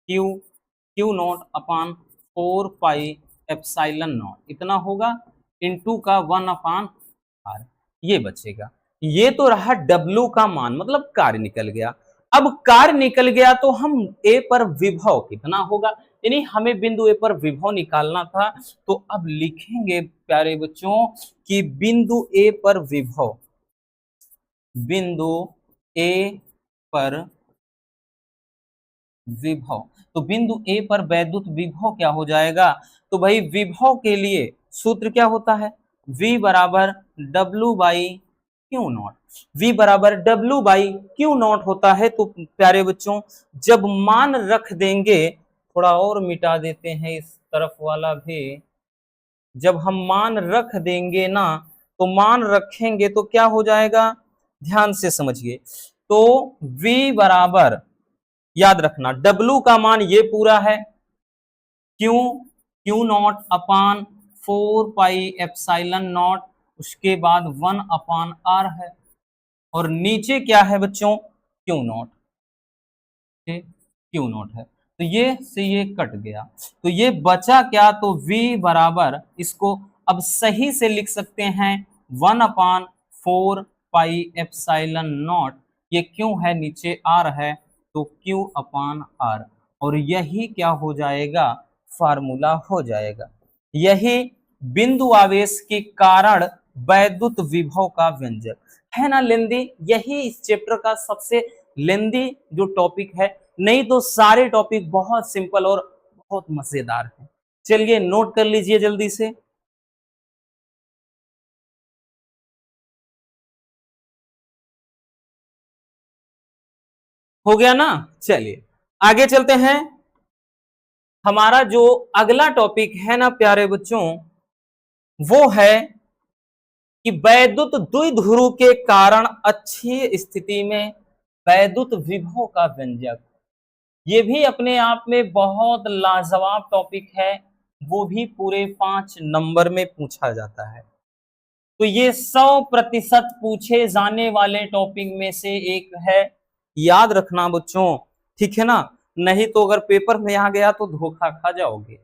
Q not upon 4 pi epsilon not, इतना होगा इनटू का 1/r, ये बचेगा। ये तो रहा W का मान, मतलब कार्य निकल गया। अब कार्य निकल गया तो हम A पर विभव कितना होगा, यानी हमें बिंदु ए पर विभव निकालना था। तो अब लिखेंगे प्यारे बच्चों कि बिंदु ए पर विभव, बिंदु ए पर विभव, तो बिंदु ए पर वैद्युत विभव क्या हो जाएगा, तो भाई विभव के लिए सूत्र क्या होता है, V बराबर W by Q not, V बराबर W बाई क्यू नॉट होता है। तो प्यारे बच्चों जब मान रख देंगे, थोड़ा और मिटा देते हैं इस तरफ वाला भी, जब हम मान रख देंगे ना, तो मान रखेंगे तो क्या हो जाएगा, ध्यान से समझिए। तो V बराबर याद रखना W का मान ये पूरा है, Q not upon 4 pi epsilon not, उसके बाद 1/r है और नीचे क्या है बच्चों, क्यू नॉट, क्यू नॉट है। तो ये से ये कट गया, तो ये बचा क्या, तो V बराबर इसको अब सही से लिख सकते हैं 1/4 पाई एप्सिलॉन नॉट, ये क्यों है नीचे r है, तो Q अपान R, और यही क्या हो जाएगा, फार्मूला हो जाएगा। यही बिंदु आवेश के कारण वैद्युत विभव का व्यंजक है ना लेंदी। यही इस चैप्टर का सबसे लेंदी जो टॉपिक है, नहीं तो सारे टॉपिक बहुत सिंपल और बहुत मजेदार है। चलिए नोट कर लीजिए जल्दी से। हो गया ना। चलिए आगे चलते हैं। हमारा जो अगला टॉपिक है ना प्यारे बच्चों, वो है कि वैद्युत द्विध्रुव के कारण अच्छी स्थिति में वैद्युत विभव का व्यंजक। ये भी अपने आप में बहुत लाजवाब टॉपिक है, वो भी पूरे 5 नंबर में पूछा जाता है। तो ये 100% पूछे जाने वाले टॉपिक में से एक है, याद रखना बच्चों, ठीक है ना, नहीं तो अगर पेपर में आ गया तो धोखा खा जाओगे।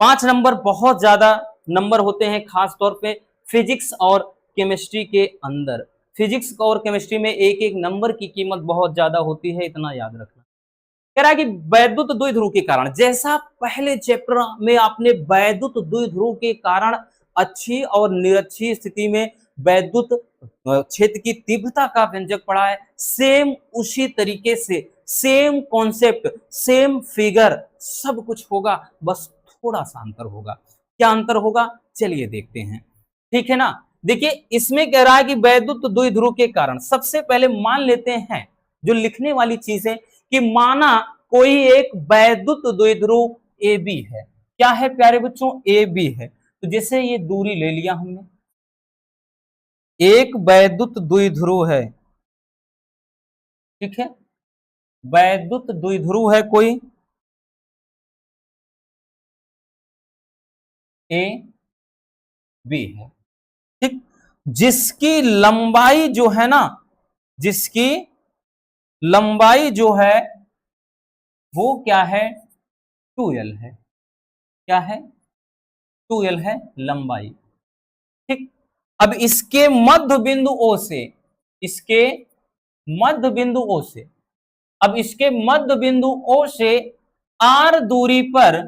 5 नंबर बहुत ज्यादा नंबर होते हैं, खास तौर पे फिजिक्स और केमिस्ट्री के अंदर। फिजिक्स और केमिस्ट्री में एक एक नंबर की कीमत बहुत ज्यादा होती है, इतना याद रखना। कह रहा है कि वैद्युत द्विध्रुव के कारण, जैसा पहले चैप्टर में आपने वैद्युत द्विध्रुव के कारण अच्छी और निरक्षी स्थिति में वैद्युत क्षेत्र की तीव्रता का व्यंजक पढ़ा है, सेम उसी तरीके से सेम कॉन्सेप्ट सेम फिगर सब कुछ होगा, बस थोड़ा सा अंतर होगा। क्या अंतर होगा, चलिए देखते हैं, ठीक है ना। देखिए इसमें कह रहा है कि वैद्युत द्विध्रुव के कारण, सबसे पहले मान लेते हैं जो लिखने वाली चीजें, कि माना कोई एक वैद्युत द्विध्रुव ए बी है। क्या है प्यारे बच्चों, ए बी है। तो जैसे ये दूरी ले लिया हमने, एक वैद्युत द्विध्रुव है, ठीक है, वैद्युत द्विध्रुव है कोई ए बी है, ठीक, जिसकी लंबाई जो है ना, जिसकी लंबाई जो है वो क्या है, 2l है। क्या है, 2l है लंबाई, ठीक। अब इसके मध्य बिंदु O से, इसके मध्य बिंदु O से, अब इसके मध्य बिंदु O से R दूरी पर,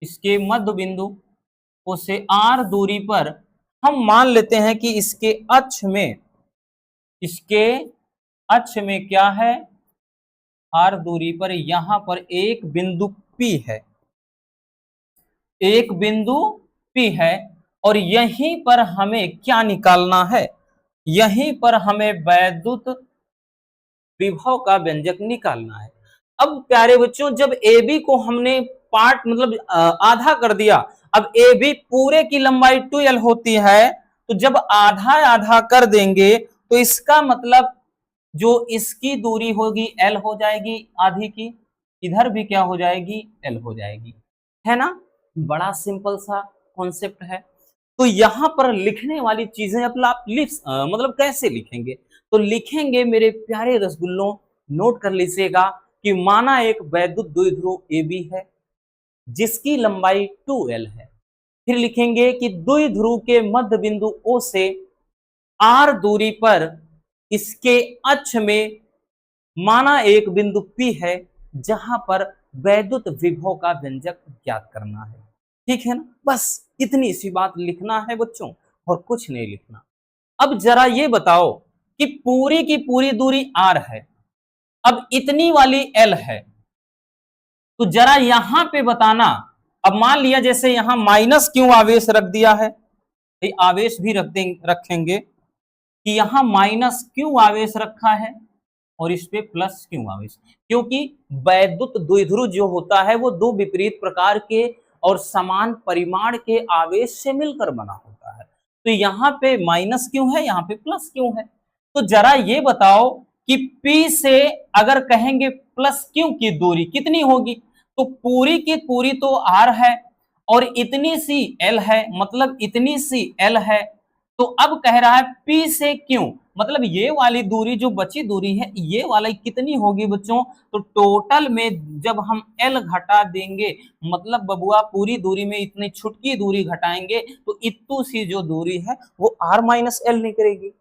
इसके मध्य बिंदु O से R दूरी पर हम मान लेते हैं कि इसके अक्ष में, इसके अक्ष में क्या है, R दूरी पर यहां पर एक बिंदु P है, एक बिंदु P है, और यहीं पर हमें क्या निकालना है, यहीं पर हमें वैद्युत विभव का व्यंजक निकालना है। अब प्यारे बच्चों जब ए बी को हमने पार्ट मतलब आधा कर दिया, अब ए बी पूरे की लंबाई 2l होती है, तो जब आधा आधा कर देंगे तो इसका मतलब जो इसकी दूरी होगी l हो जाएगी आधी की, इधर भी क्या हो जाएगी, l हो जाएगी, है ना। बड़ा सिंपल सा कॉन्सेप्ट है। तो यहां पर लिखने वाली चीजें अब आप मतलब कैसे लिखेंगे, तो लिखेंगे मेरे प्यारे रसगुल्लों, नोट कर लीजिएगा कि माना एक वैद्युत द्विध्रुव ए बी है जिसकी लंबाई 2l है। फिर लिखेंगे कि द्विध्रुव के मध्य बिंदु O से R दूरी पर इसके अक्ष में माना एक बिंदु P है, जहां पर वैद्युत विभव का व्यंजक ज्ञात करना है, ठीक है ना। बस इतनी सी बात लिखना है बच्चों, और कुछ नहीं लिखना। अब जरा ये बताओ कि पूरी की पूरी दूरी R है, अब इतनी वाली L है, तो जरा यहां पे बताना। अब मान लिया जैसे यहां माइनस क्यों आवेश रख दिया है, आवेश भी रखेंगे कि यहां माइनस क्यों आवेश रखा है और इस पे प्लस क्यों आवेश, क्योंकि वैद्युत द्विध्रुव जो होता है वो दो विपरीत प्रकार के और समान परिमाण के आवेश से मिलकर बना होता है। तो यहाँ पे माइनस क्यों है, यहाँ पे प्लस क्यों है। तो जरा ये बताओ कि P से अगर कहेंगे प्लस क्यों की दूरी कितनी होगी, तो पूरी की पूरी तो R है और इतनी सी L है, मतलब इतनी सी L है। तो अब कह रहा है P से क्यों, मतलब ये वाली दूरी जो बची दूरी है ये वाली कितनी होगी बच्चों, तो टोटल में जब हम L घटा देंगे, मतलब बबुआ पूरी दूरी में इतनी छुटकी दूरी घटाएंगे तो इतू सी जो दूरी है वो R माइनस L निकलेगी।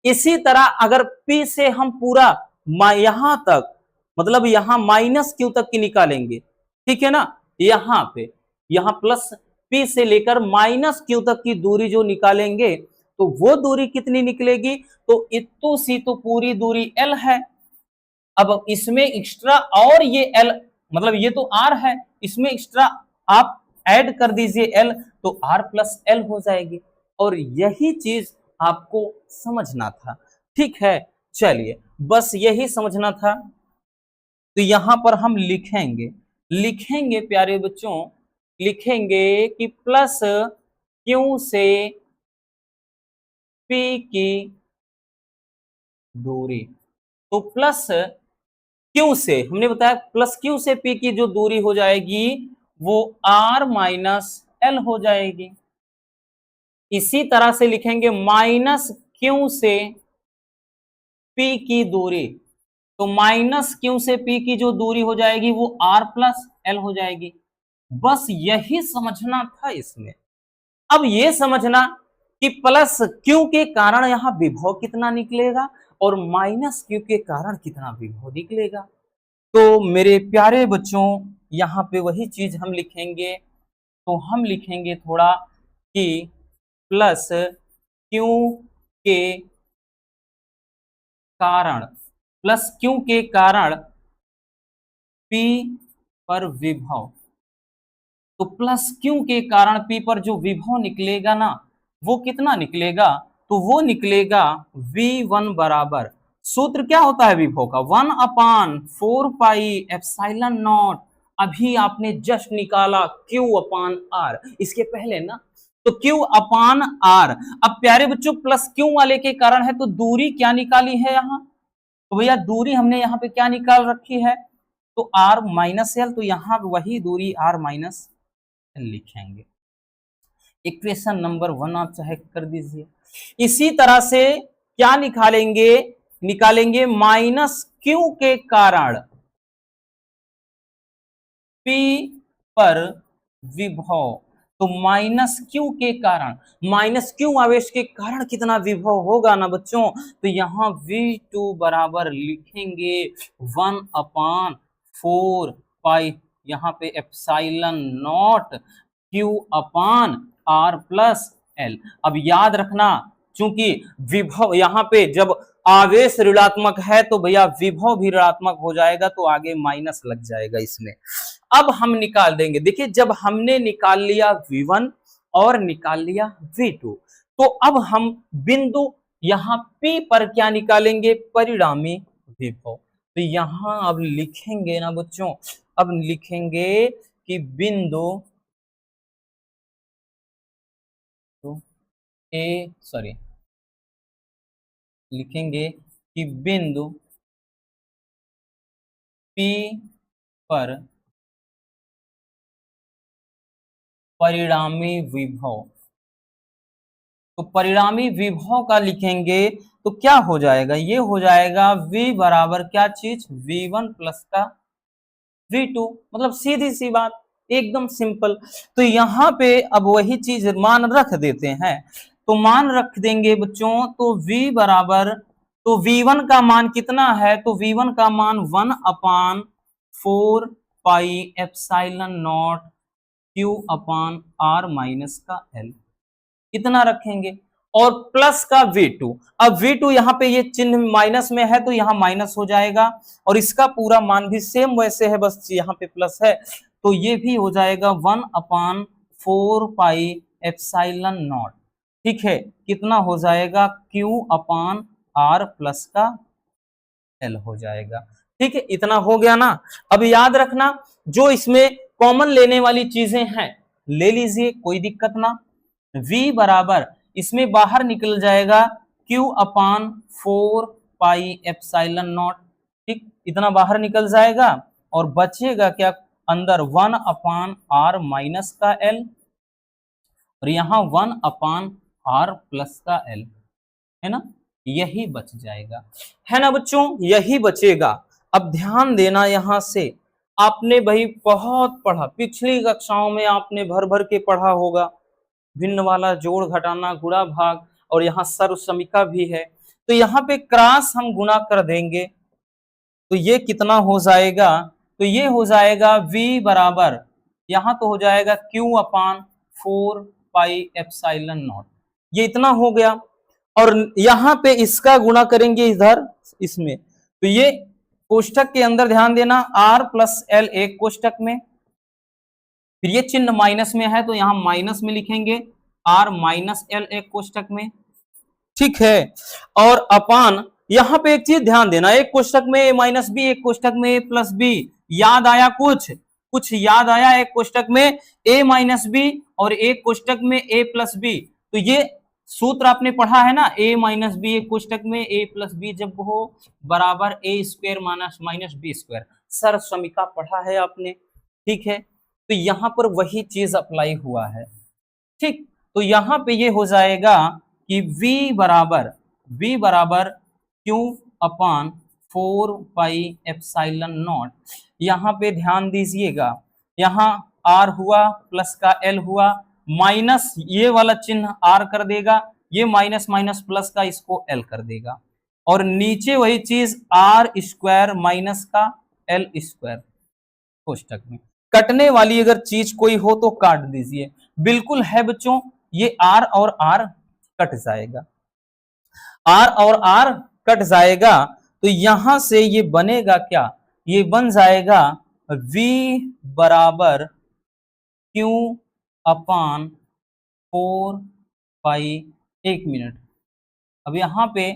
इसी तरह अगर P से हम पूरा यहां तक, मतलब यहां माइनस Q तक की निकालेंगे, ठीक है ना, यहां पे यहां प्लस P से लेकर माइनस Q तक की दूरी जो निकालेंगे तो वो दूरी कितनी निकलेगी, तो इतु सी तो पूरी दूरी L है। अब इसमें एक्स्ट्रा और ये L, मतलब ये तो R है, इसमें एक्स्ट्रा आप ऐड कर दीजिए L, तो R प्लस L हो जाएगी। और यही चीज आपको समझना था, ठीक है। चलिए बस यही समझना था। तो यहां पर हम लिखेंगे लिखेंगे प्यारे बच्चों, लिखेंगे कि प्लस Q से P की दूरी, तो प्लस Q से हमने बताया प्लस Q से P की जो दूरी हो जाएगी वो R माइनस L हो जाएगी। इसी तरह से लिखेंगे माइनस Q से P की दूरी, तो माइनस Q से P की जो दूरी हो जाएगी वो R प्लस L हो जाएगी। बस यही समझना था इसमें। अब ये समझना कि प्लस Q के कारण यहां विभव कितना निकलेगा और माइनस Q के कारण कितना विभव निकलेगा। तो मेरे प्यारे बच्चों यहां पे वही चीज हम लिखेंगे, तो हम लिखेंगे थोड़ा कि प्लस Q के कारण, प्लस Q के कारण P पर विभव, तो प्लस Q के कारण P पर जो विभव निकलेगा ना वो कितना निकलेगा, तो वो निकलेगा V1 बराबर, सूत्र क्या होता है विभव का, 1/4 पाई एप्सिलॉन नॉट, अभी आपने जस्ट निकाला Q अपान R इसके पहले ना, तो Q अपान R। अब प्यारे बच्चों प्लस Q वाले के कारण है तो दूरी क्या निकाली है यहाँ, तो भैया दूरी हमने यहाँ पे क्या निकाल रखी है, तो R माइनस L, तो यहाँ वही दूरी R माइनस L लिखेंगे। इक्वेशन नंबर 1 आप चाहे कर दीजिए। इसी तरह से क्या निकालेंगे, निकालेंगे माइनस Q के कारण P पर विभव, तो माइनस Q के कारण, माइनस Q आवेश के कारण कितना विभव होगा ना बच्चों, तो यहां V2 बराबर लिखेंगे 1/4 पाई, यहाँ पे एप्सिलॉन नॉट Q अपान R प्लस L। अब याद रखना चूंकि विभव यहाँ पे जब आवेश ऋणात्मक है तो भैया विभव भी ऋणात्मक हो जाएगा, तो आगे माइनस लग जाएगा इसमें। अब हम निकाल देंगे, देखिए जब हमने निकाल लिया V1 और निकाल लिया V2, तो अब हम बिंदु यहां P पर क्या निकालेंगे, परिणामी विभव। तो यहां अब लिखेंगे ना बच्चों, अब लिखेंगे कि बिंदु तो लिखेंगे कि बिंदु P पर परिणामी विभव, तो परिणामी विभव का लिखेंगे तो क्या हो जाएगा, ये हो जाएगा V बराबर क्या चीज, V1 प्लस का V2, मतलब सीधी सी बात एकदम सिंपल। तो यहाँ पे अब वही चीज मान रख देते हैं, तो मान रख देंगे बच्चों, तो V बराबर, तो V1 का मान कितना है, तो V1 का मान 1/4 पाई एप्सिलॉन नॉट Q अपान R माइनस का L, इतना रखेंगे। और प्लस का V2, अब V2 यहाँ पे ये चिन्ह माइनस में है तो यहाँ माइनस हो जाएगा, और इसका पूरा मान भी सेम वैसे है, बस यहाँ पे प्लस है, तो ये भी हो जाएगा 1/4 पाई एप्सिलॉन नॉट, ठीक है, कितना हो जाएगा Q अपान R प्लस का L हो जाएगा, ठीक है, इतना हो गया ना। अब याद रखना जो इसमें कॉमन लेने वाली चीजें हैं ले लीजिए, कोई दिक्कत ना। V बराबर इसमें बाहर निकल जाएगा Q upon 4 pi epsilon not, ठीक, इतना बाहर निकल जाएगा और बचेगा क्या अंदर, 1/R माइनस का L, और यहाँ 1/R प्लस का L, है ना, यही बच जाएगा, है ना बच्चों, यही बचेगा। अब ध्यान देना यहां से, आपने भाई बहुत पढ़ा, पिछली कक्षाओं में आपने भर भर के पढ़ा होगा, भिन्न वाला, जोड़ घटाना, गुणा भाग, और यहाँ सर्वसमीका भी है। तो यहाँ पे क्रॉस हम गुना कर देंगे, तो ये कितना हो जाएगा, तो ये हो जाएगा v बराबर, यहां तो हो जाएगा q upon 4 pi epsilon not, ये इतना हो गया। और यहां पे इसका गुणा करेंगे इधर इसमें, तो ये कोष्टक के अंदर ध्यान देना r प्लस एल एक कोष्टक में, फिर ये चिन्ह माइनस में है तो यहां माइनस में लिखेंगे r माइनस एल एक कोष्टक में, ठीक है। और अपान यहां पे एक चीज ध्यान देना, एक कोष्टक में a माइनस बी, एक कोष्टक में a प्लस बी, याद आया कुछ याद आया, एक कोष्टक में a माइनस बी और एक कोष्टक में a प्लस बी, तो ये सूत्र आपने पढ़ा है ना, a माइनस बी एक कोष्टक में a प्लस बी जब हो बराबर a square minus B square, sir समीका पढ़ा है आपने, ठीक है। तो यहां पर वही चीज अप्लाई हुआ है, ठीक। तो यहां पे ये हो जाएगा कि v बराबर q upon 4 pi epsilon not, यहां पे ध्यान दीजिएगा, यहां r हुआ प्लस का l हुआ, माइनस ये वाला चिन्ह r कर देगा, ये माइनस माइनस प्लस का इसको l कर देगा, और नीचे वही चीज r स्क्वायर माइनस का l स्क्वायर कोष्टक में। कटने वाली अगर चीज कोई हो तो काट दीजिए, बिल्कुल है बच्चों, ये r और r कट जाएगा, r और r कट जाएगा, तो यहां से ये बनेगा क्या, ये बन जाएगा v बराबर q अपान 4 पाई, एक मिनट, अब यहां पे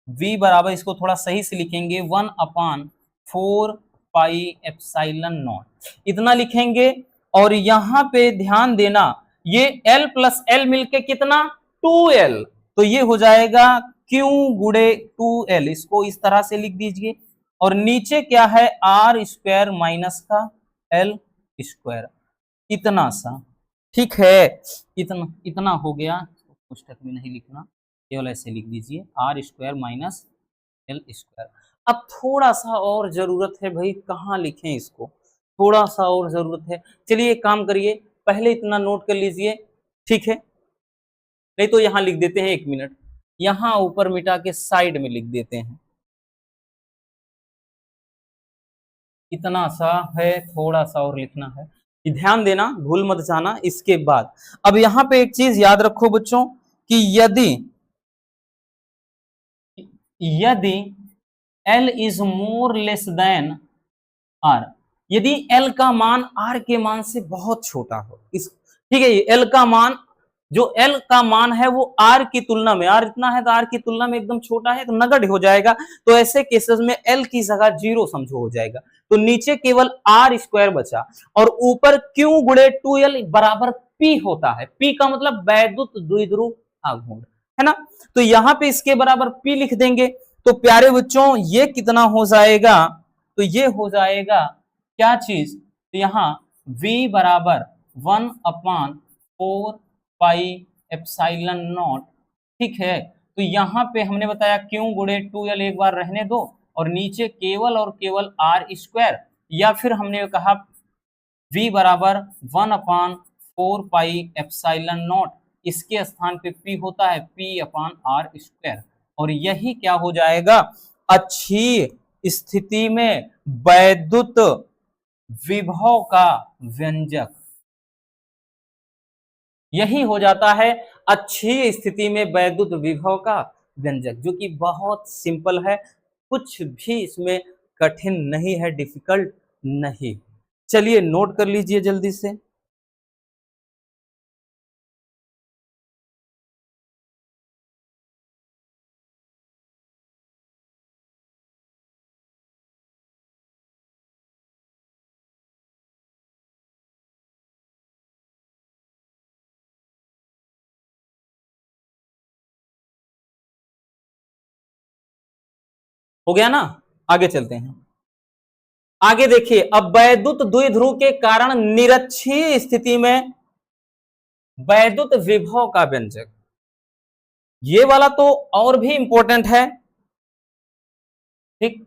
v बराबर इसको थोड़ा सही से लिखेंगे 1 अपान 4 पाई एप्सिलॉन नॉट, इतना लिखेंगे। और यहां पे ध्यान देना, ये l प्लस l मिलके कितना 2l, तो ये हो जाएगा q गुणे 2l, इसको इस तरह से लिख दीजिए, और नीचे क्या है r स्क्वायर माइनस का l स्क्वायर, इतना सा, ठीक है। इतना हो गया, पुस्तक में नहीं लिखना, केवल ऐसे लिख दीजिए r square minus l square. अब थोड़ा सा और जरूरत है भाई, कहाँ लिखें इसको, थोड़ा सा और जरूरत है, चलिए एक काम करिए, पहले इतना नोट कर लीजिए, ठीक है, नहीं तो यहां लिख देते हैं, एक मिनट, यहां ऊपर मिटा के साइड में लिख देते हैं, इतना सा है, थोड़ा सा और लिखना है, ध्यान देना, भूल मत जाना। इसके बाद अब यहां पे एक चीज याद रखो बच्चों कि यदि L is more less than R, यदि L का मान R के मान से बहुत छोटा हो, इस ठीक है, L का मान, जो L का मान है वो R की तुलना में, R इतना है तो R की तुलना में एकदम छोटा है, तो नगण्य हो जाएगा, तो ऐसे केसेस में L की जगह 0 समझो हो जाएगा, तो नीचे केवल R स्क्वायर बचा, और ऊपर Q गुणे 2L बराबर P होता है, P का मतलब वैद्युत द्विध्रुव आघूर्ण, है ना, तो यहां पे इसके बराबर P लिख देंगे। तो प्यारे बच्चों ये कितना हो जाएगा, तो ये हो जाएगा क्या चीज, तो यहां v बराबर 1 अपान 4 पाई एप्सिलॉन नॉट, ठीक है। तो यहां पे हमने बताया क्यों गुणे 2l, एक बार रहने दो, और नीचे केवल और केवल r स्क्वायर, या फिर हमने कहा v बराबर 1 अपान 4 पाई एप्सिलॉन नॉट, इसके स्थान पे p होता है p अपान r स्क्वायर, और यही क्या हो जाएगा, अच्छी स्थिति में वैद्युत विभव का व्यंजक, यही हो जाता है अच्छी स्थिति में वैद्युत विभव का व्यंजक, जो कि बहुत सिंपल है, कुछ भी इसमें कठिन नहीं है, डिफिकल्ट नहीं। चलिए नोट कर लीजिए जल्दी से, हो गया ना, आगे चलते हैं। आगे देखिए, अब वैद्युत द्विध्रुव के कारण निरक्षीय स्थिति में वैद्युत विभव का व्यंजक, ये वाला तो और भी इंपॉर्टेंट है, ठीक,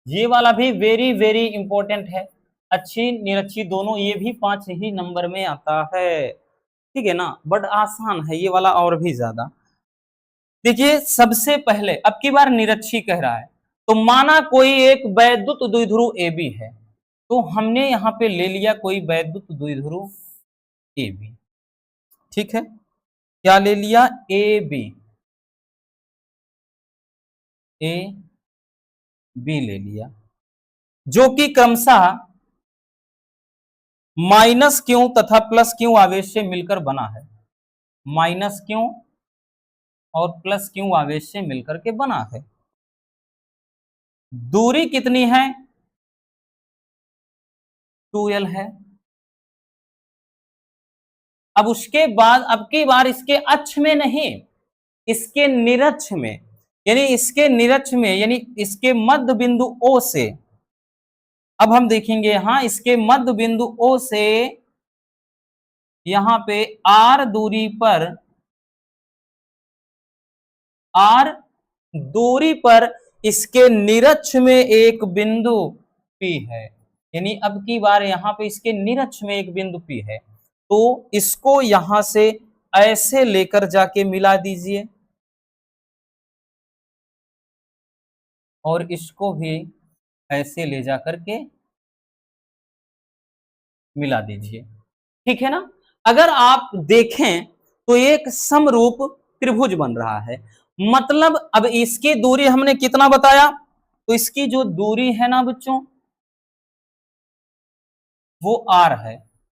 ये वाला भी वेरी वेरी इंपॉर्टेंट है, अच्छी निरक्षी दोनों, ये भी 5 ही नंबर में आता है, ठीक है ना, बट आसान है ये वाला और भी ज्यादा, देखिए सबसे पहले अब की बार निरक्षी कह रहा है, तो माना कोई एक वैद्युत द्विध्रुव ए बी है, तो हमने यहां पे ले लिया कोई वैद्युत द्विध्रुव ए बी। ठीक है, क्या ले लिया? ए बी, ए बी ले लिया, जो कि क्रमशः माइनस क्यू तथा प्लस क्यू आवेश से मिलकर बना है। माइनस क्यू और प्लस क्यू आवेश से मिलकर के बना है। दूरी कितनी है? 2l है। अब उसके बाद अब की बार इसके अक्ष में नहीं, इसके निरक्ष में, यानी इसके निरक्ष में, यानी इसके मध्य बिंदु O से, अब हम देखेंगे यहां इसके मध्य बिंदु O से यहां पे R दूरी पर, R दूरी पर इसके निरक्ष में एक बिंदु P है, यानी अब की बार यहां पे इसके निरक्ष में एक बिंदु P है, तो इसको यहां से ऐसे लेकर जाके मिला दीजिए और इसको भी ऐसे ले जाकर के मिला दीजिए। ठीक है ना? अगर आप देखें तो एक समरूप त्रिभुज बन रहा है। मतलब अब इसकी दूरी हमने कितना बताया? तो इसकी जो दूरी है ना बच्चों, वो r है,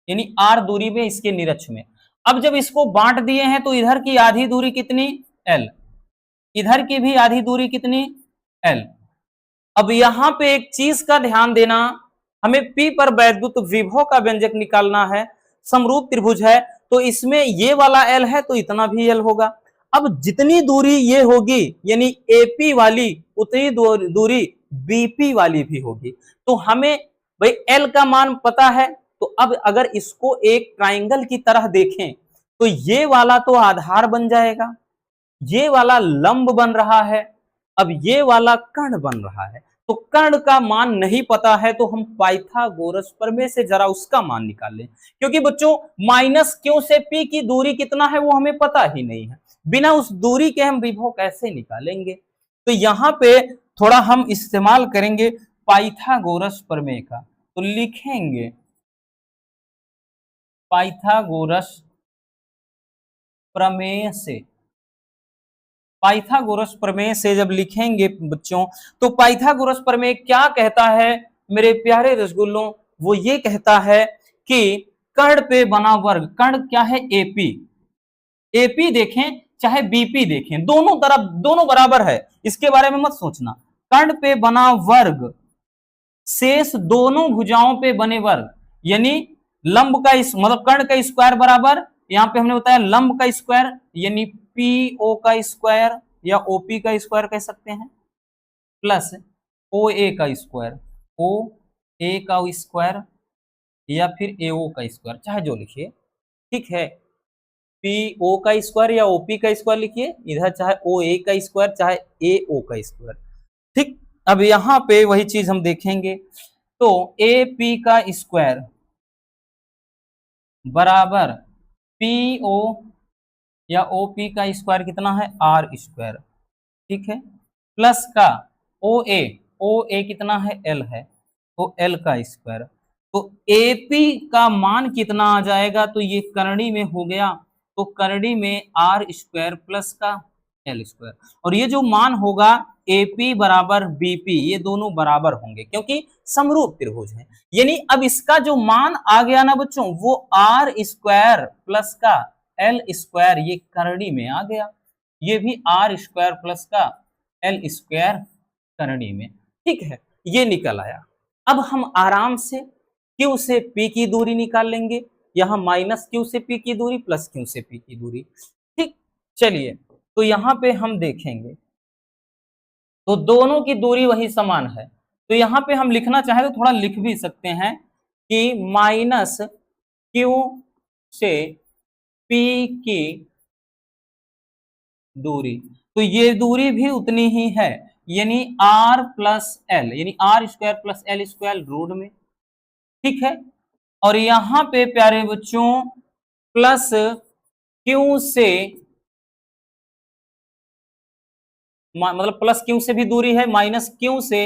यानी r दूरी में इसके निरक्ष में। अब जब इसको बांट दिए हैं तो इधर की आधी दूरी कितनी? l, इधर की भी आधी दूरी कितनी? l। अब यहां पे एक चीज का ध्यान देना, हमें P पर वैद्युत विभव का व्यंजक निकालना है। समरूप त्रिभुज है तो इसमें ये वाला L है तो इतना भी L होगा। अब जितनी दूरी ये होगी यानी AP वाली, उतनी दूरी BP वाली भी होगी। तो हमें भाई L का मान पता है, तो अब अगर इसको एक ट्राइंगल की तरह देखें तो ये वाला तो आधार बन जाएगा, ये वाला लंब बन रहा है, अब ये वाला कर्ण बन रहा है। तो कर्ण का मान नहीं पता है तो हम पाइथागोरस प्रमेय से जरा उसका मान निकाल लें, क्योंकि बच्चों माइनस क्यू से पी की दूरी कितना है वो हमें पता ही नहीं है, बिना उस दूरी के हम विभव कैसे निकालेंगे? तो यहां पे थोड़ा हम इस्तेमाल करेंगे पाइथागोरस प्रमेय का, तो लिखेंगे पाइथागोरस प्रमेय से। पाइथागोरस प्रमेय से जब लिखेंगे बच्चों, तो पाइथागोरस प्रमेय क्या कहता है मेरे प्यारे रसगुल्लों? वो ये कहता है कि कर्ण पे बना वर्ग, कर्ण क्या है? एपी, एपी देखें चाहे बीपी देखें, दोनों तरफ दोनों बराबर है, इसके बारे में मत सोचना। कर्ण पे बना वर्ग शेष दोनों भुजाओं पे बने वर्ग, यानी लंब का इस मतलब कर्ण का स्क्वायर बराबर, यहां पे हमने बताया लंब का स्क्वायर, यानी पीओ का स्क्वायर या ओपी का स्क्वायर कह सकते हैं, प्लस ओ ए का स्क्वायर, ओ ए का स्क्वायर या फिर एओ का स्क्वायर, चाहे जो लिखिए। ठीक है, पीओ का स्क्वायर या ओपी का स्क्वायर लिखिए इधर, चाहे ओ ए का स्क्वायर चाहे ए ओ का स्क्वायर। ठीक, अब यहां पे वही चीज हम देखेंगे, तो ए पी का स्क्वायर बराबर पीओ या ओपी का स्क्वायर कितना है? R square. ठीक है, प्लस का ओ ए कितना है? एल है, तो एल का स्क्वायर। तो एपी का मान कितना आ जाएगा? तो ये करणी में हो गया, तो करणी में आर स्क्वायर प्लस का एल स्क्वायर, और ये जो मान होगा एपी बराबर बीपी, ये दोनों बराबर होंगे क्योंकि समरूप त्रिभुज है। यानी अब इसका जो मान आ गया ना बच्चों, वो आर स्क्वायर प्लस का एल स्क्वायर, ये करणी में आ गया, ये भी आर स्क्वायर प्लस का एल स्क्वायर करणी में। ठीक है, ये निकल आया। अब हम आराम से क्यू से पी की दूरी निकाल लेंगे, यहां माइनस क्यू से पी की दूरी प्लस क्यू से पी की दूरी। ठीक, चलिए तो यहां पे हम देखेंगे तो दोनों की दूरी वही समान है, तो यहां पे हम लिखना चाहे तो थोड़ा लिख भी सकते हैं कि माइनस क्यू से पी की दूरी, तो ये दूरी भी उतनी ही है, यानी आर प्लस एल, यानी R square plus L square root में। ठीक है, और यहां पे प्यारे बच्चों प्लस क्यू से मतलब प्लस क्यू से भी दूरी है, माइनस क्यू से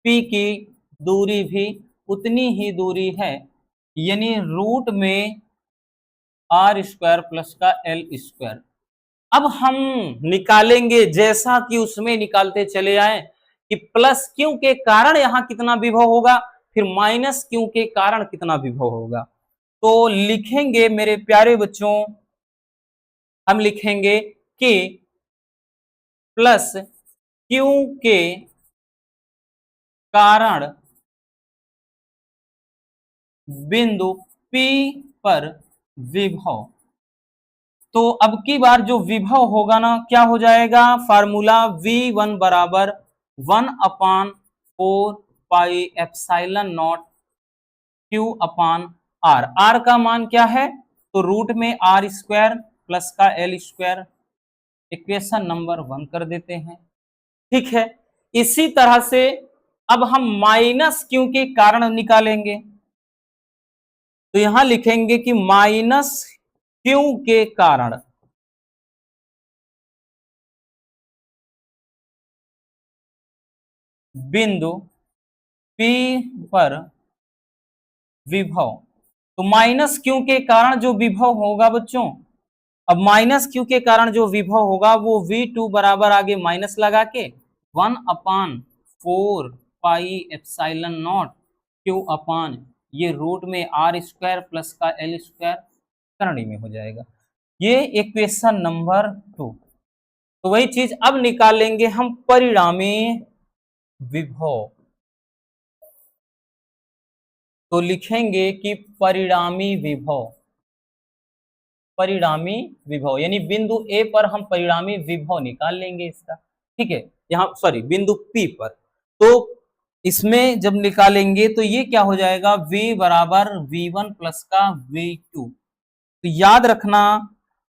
पी की दूरी भी उतनी ही दूरी है, यानी रूट में आर स्क्वायर प्लस का एल स्क्वायर। अब हम निकालेंगे जैसा कि उसमें निकालते चले आए कि प्लस क्यू के कारण यहां कितना विभव होगा, फिर माइनस क्यू के कारण कितना विभव होगा। तो लिखेंगे मेरे प्यारे बच्चों, हम लिखेंगे कि प्लस क्यू के कारण बिंदु P पर विभव। तो अब की बार जो विभव होगा ना, क्या हो जाएगा, फार्मूला V1 बराबर 1/4 पाई एप्सिलॉन नॉट Q अपान R। R का मान क्या है, तो रूट में आर स्क्वायर प्लस का एल स्क्वायर, इक्वेशन नंबर 1 कर देते हैं। ठीक है, इसी तरह से अब हम माइनस क्यू के कारण निकालेंगे। तो यहां लिखेंगे कि माइनस क्यू के कारण बिंदु P पर विभव। तो माइनस क्यू के कारण जो विभव होगा बच्चों, अब माइनस क्यू के कारण जो विभव होगा वो V2 बराबर आगे माइनस लगा के 1/4 पाई एप्सिलॉन नॉट Q अपान ये रूट में आर स्क्वायर प्लस का एल स्क्वायर करनी में हो जाएगा। ये इक्वेशन नंबर 2। तो वही चीज अब निकालेंगे हम परिणामी विभव। तो लिखेंगे कि परिणामी विभव, परिणामी विभव यानी बिंदु ए पर हम परिणामी विभव निकाल लेंगे इसका। ठीक है, यहाँ सॉरी बिंदु पी पर। तो इसमें जब निकालेंगे तो ये क्या हो जाएगा, V बराबर V1 प्लस का V2। तो याद रखना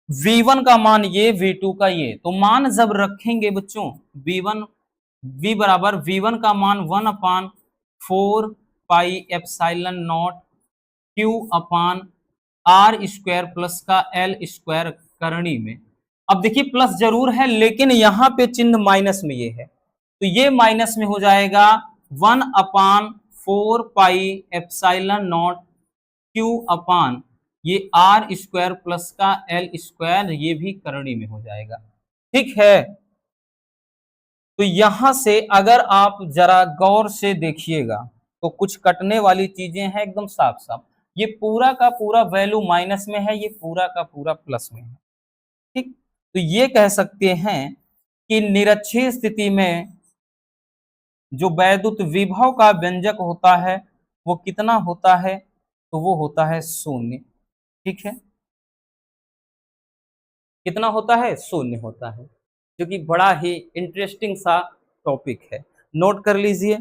V1 का मान ये, V2 का ये, तो मान जब रखेंगे बच्चों V1 V बराबर V1 का मान 1/4 pi epsilon naught Q upon R square plus का एल स्क्वायर करनी में। अब देखिए प्लस जरूर है लेकिन यहां पे चिन्ह माइनस में ये है, तो ये माइनस में हो जाएगा 1/4 पाई एप्सिलॉन नॉट Q अपान ये आर स्क्वायर प्लस का एल स्क्वायर, ये भी करनी में हो जाएगा। ठीक है, तो यहां से अगर आप जरा गौर से देखिएगा तो कुछ कटने वाली चीजें हैं एकदम साफ साफ। ये पूरा का पूरा वैल्यू माइनस में है, ये पूरा का पूरा प्लस में है। ठीक, तो ये कह सकते हैं कि निरक्षीय स्थिति में जो वैद्युत विभव का व्यंजक होता है वो कितना होता है, तो वो होता है 0। ठीक है, कितना होता है, 0 होता है, जो कि बड़ा ही इंटरेस्टिंग सा टॉपिक है, नोट कर लीजिए।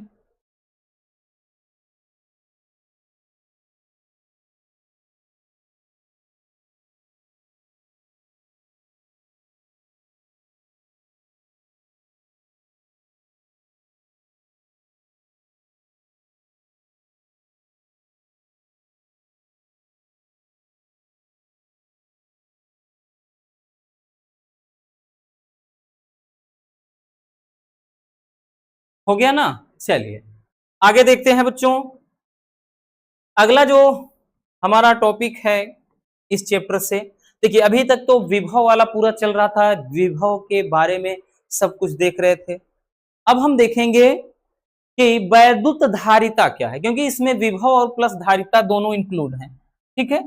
हो गया ना, चलिए आगे देखते हैं बच्चों। अगला जो हमारा टॉपिक है इस चैप्टर से, देखिए अभी तक तो विभव वाला पूरा चल रहा था, विभव के बारे में सब कुछ देख रहे थे। अब हम देखेंगे कि वैद्युत धारिता क्या है, क्योंकि इसमें विभव और प्लस धारिता दोनों इंक्लूड हैं। ठीक है,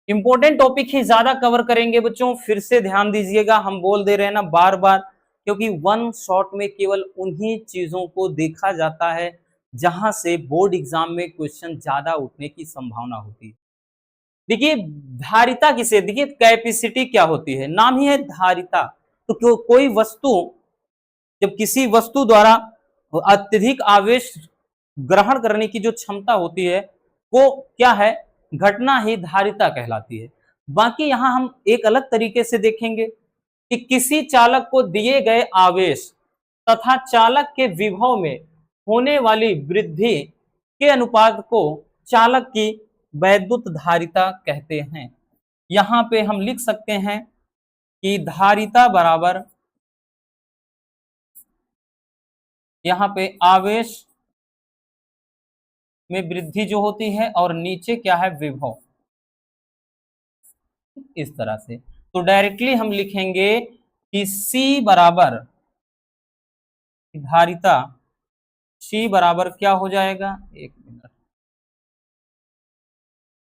इंपॉर्टेंट टॉपिक ही ज्यादा कवर करेंगे बच्चों, फिर से ध्यान दीजिएगा, हम बोल दे रहे हैं ना बार बार, क्योंकि वन शॉट में केवल उन्हीं चीजों को देखा जाता है जहां से बोर्ड एग्जाम में क्वेश्चन ज्यादा उठने की संभावना होती है। देखिए धारिता किसे, देखिए कैपेसिटी क्या होती है, नाम ही है धारिता। तो कोई वस्तु, जब किसी वस्तु द्वारा अत्यधिक आवेश ग्रहण करने की जो क्षमता होती है वो क्या है, घटना ही धारिता कहलाती है। बाकी यहां हम एक अलग तरीके से देखेंगे कि किसी चालक को दिए गए आवेश तथा चालक के विभव में होने वाली वृद्धि के अनुपात को चालक की वैद्युत धारिता कहते हैं। यहां पे हम लिख सकते हैं कि धारिता बराबर यहाँ पे आवेश में वृद्धि जो होती है और नीचे क्या है, विभव, इस तरह से। तो डायरेक्टली हम लिखेंगे कि C बराबर धारिता, C बराबर क्या हो जाएगा, एक मिनट,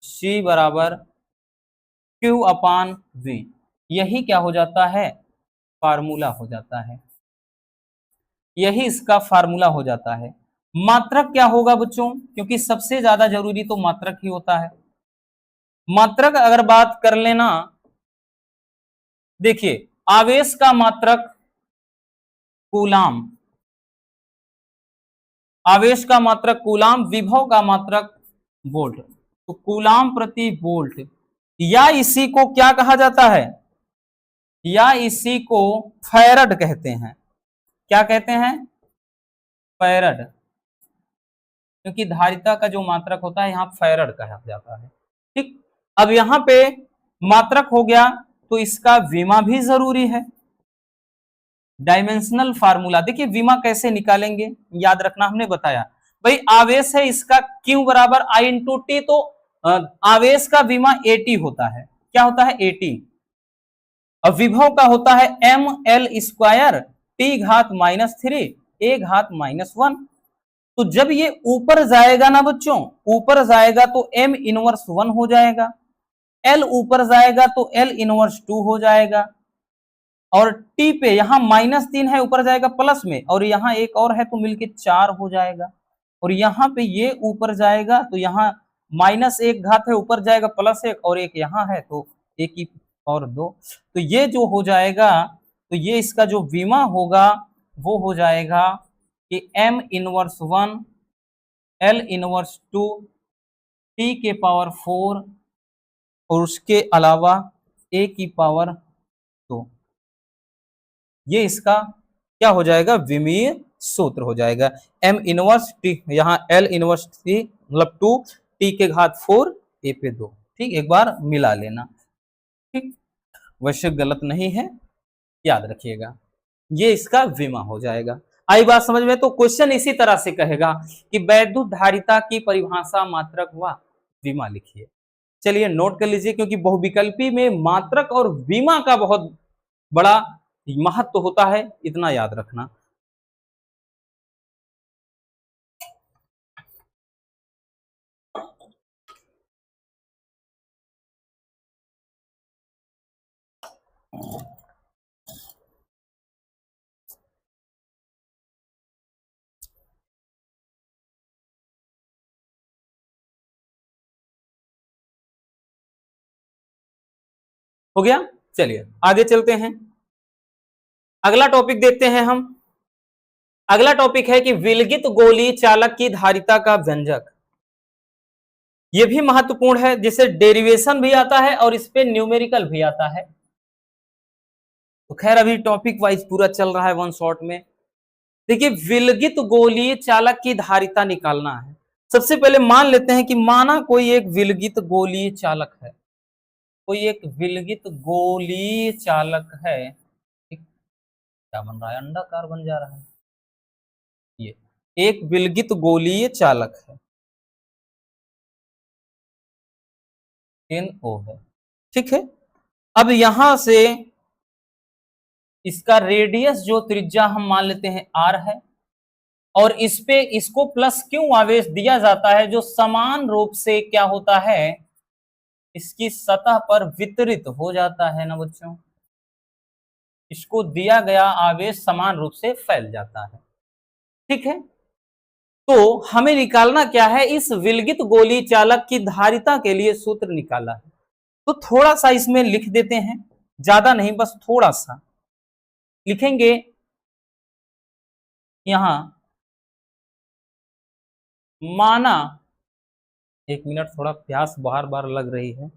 C बराबर Q अपान V, यही क्या हो जाता है, फार्मूला हो जाता है, यही इसका फार्मूला हो जाता है। मात्रक क्या होगा बच्चों, क्योंकि सबसे ज्यादा जरूरी तो मात्रक ही होता है। मात्रक अगर बात कर लेना, देखिए आवेश का मात्रक कूलाम, आवेश का मात्रक कूलाम, विभव का मात्रक वोल्ट। तो कूलाम प्रति वोल्ट, या इसी को क्या कहा जाता है, या इसी को फैरड कहते हैं। क्या कहते हैं, फैरड, क्योंकि धारिता का जो मात्रक होता है यहां फैरड कहा जाता है। ठीक, अब यहां पे मात्रक हो गया, तो इसका विमा भी जरूरी है। डायमेंशनल फार्मूला देखिए, विमा कैसे निकालेंगे, याद रखना, हमने बताया भाई आवेश है इसका Q बराबर I इंटू टी, तो आवेश का विमा AT होता है, क्या होता है, AT। अब विभव का होता है ML स्क्वायर T घात -3 A घात -1। तो जब ये ऊपर जाएगा ना बच्चों, ऊपर जाएगा तो M इनवर्स 1 हो जाएगा, L ऊपर जाएगा तो L इनवर्स 2 हो जाएगा, और T पे यहाँ -3 है, ऊपर जाएगा प्लस में, और यहाँ एक और है तो मिलके 4 हो जाएगा, और यहाँ पे ये ऊपर जाएगा तो यहाँ -1 घात है, ऊपर जाएगा +1, और एक यहाँ है तो 1 की और 2। तो ये जो हो जाएगा, तो ये इसका जो विमा होगा वो हो जाएगा कि M inverse 1 L inverse 2 T के पावर 4 और उसके अलावा A की पावर 2। ये इसका क्या हो जाएगा, विमीय सूत्र हो जाएगा। M इनवर्स टी, यहाँ L इनवर्स टी मतलब 2 T के घात 4 A पे 2। ठीक, एक बार मिला लेना, ठीक, वैसे गलत नहीं है, याद रखिएगा, ये इसका विमा हो जाएगा। आई बात समझ में। तो क्वेश्चन इसी तरह से कहेगा कि वैद्युत धारिता की परिभाषा मात्रक व विमा लिखिए। चलिए नोट कर लीजिए, क्योंकि बहुविकल्पी में मात्रक और विमा का बहुत बड़ा महत्व होता है, इतना याद रखना। हो गया, चलिए आगे चलते हैं, अगला टॉपिक देखते हैं हम। अगला टॉपिक है कि विलगित गोली चालक की धारिता का व्यंजक। यह भी महत्वपूर्ण है, जिसे डेरिवेशन भी आता है और इस पे न्यूमेरिकल भी आता है। तो खैर अभी टॉपिक वाइज पूरा चल रहा है वन शॉट में। देखिए विलगित गोलीय चालक की धारिता निकालना है। सबसे पहले मान लेते हैं कि माना कोई एक विलगित गोलीय चालक है, कोई एक विलगित गोलीय चालक है, क्या बन रहा है, अंडाकार बन जा रहा है, ये एक विलगित गोलीय चालक है, NO है, ठीक है। अब यहां से इसका रेडियस जो त्रिज्या हम मान लेते हैं R है, और इस पे इसको प्लस क्यों आवेश दिया जाता है, जो समान रूप से क्या होता है, इसकी सतह पर वितरित हो जाता है ना बच्चों, इसको दिया गया आवेश समान रूप से फैल जाता है, ठीक है। तो हमें निकालना क्या है, इस विलगित गोली चालक की धारिता के लिए सूत्र निकाला है। तो थोड़ा सा इसमें लिख देते हैं, ज्यादा नहीं, बस थोड़ा सा लिखेंगे। यहां माना, एक मिनट, थोड़ा प्यास बार बार लग रही है।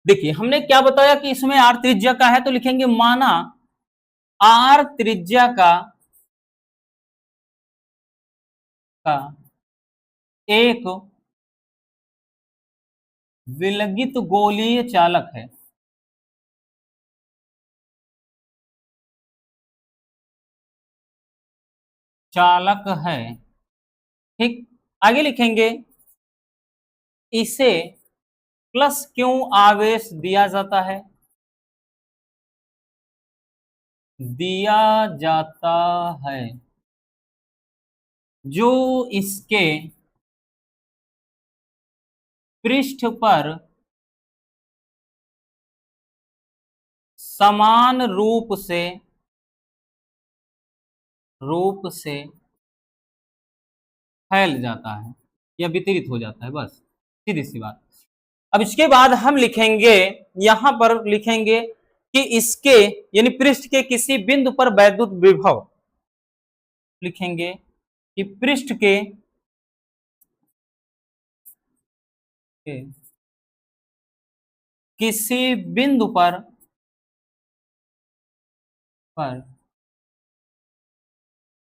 देखिए हमने क्या बताया कि इसमें R त्रिज्या का है, तो लिखेंगे माना R त्रिज्या का का एक विलगित गोलीय चालक है। चालक है, ठीक। आगे लिखेंगे, इसे प्लस क्यों आवेश दिया जाता है? दिया जाता है जो इसके पृष्ठ पर समान रूप से फैल जाता है या वितरित हो जाता है, बस सीधी सी बात। अब इसके बाद हम लिखेंगे, यहां पर लिखेंगे कि इसके यानी पृष्ठ के किसी बिंदु पर वैद्युत विभव, लिखेंगे कि पृष्ठ के किसी बिंदु पर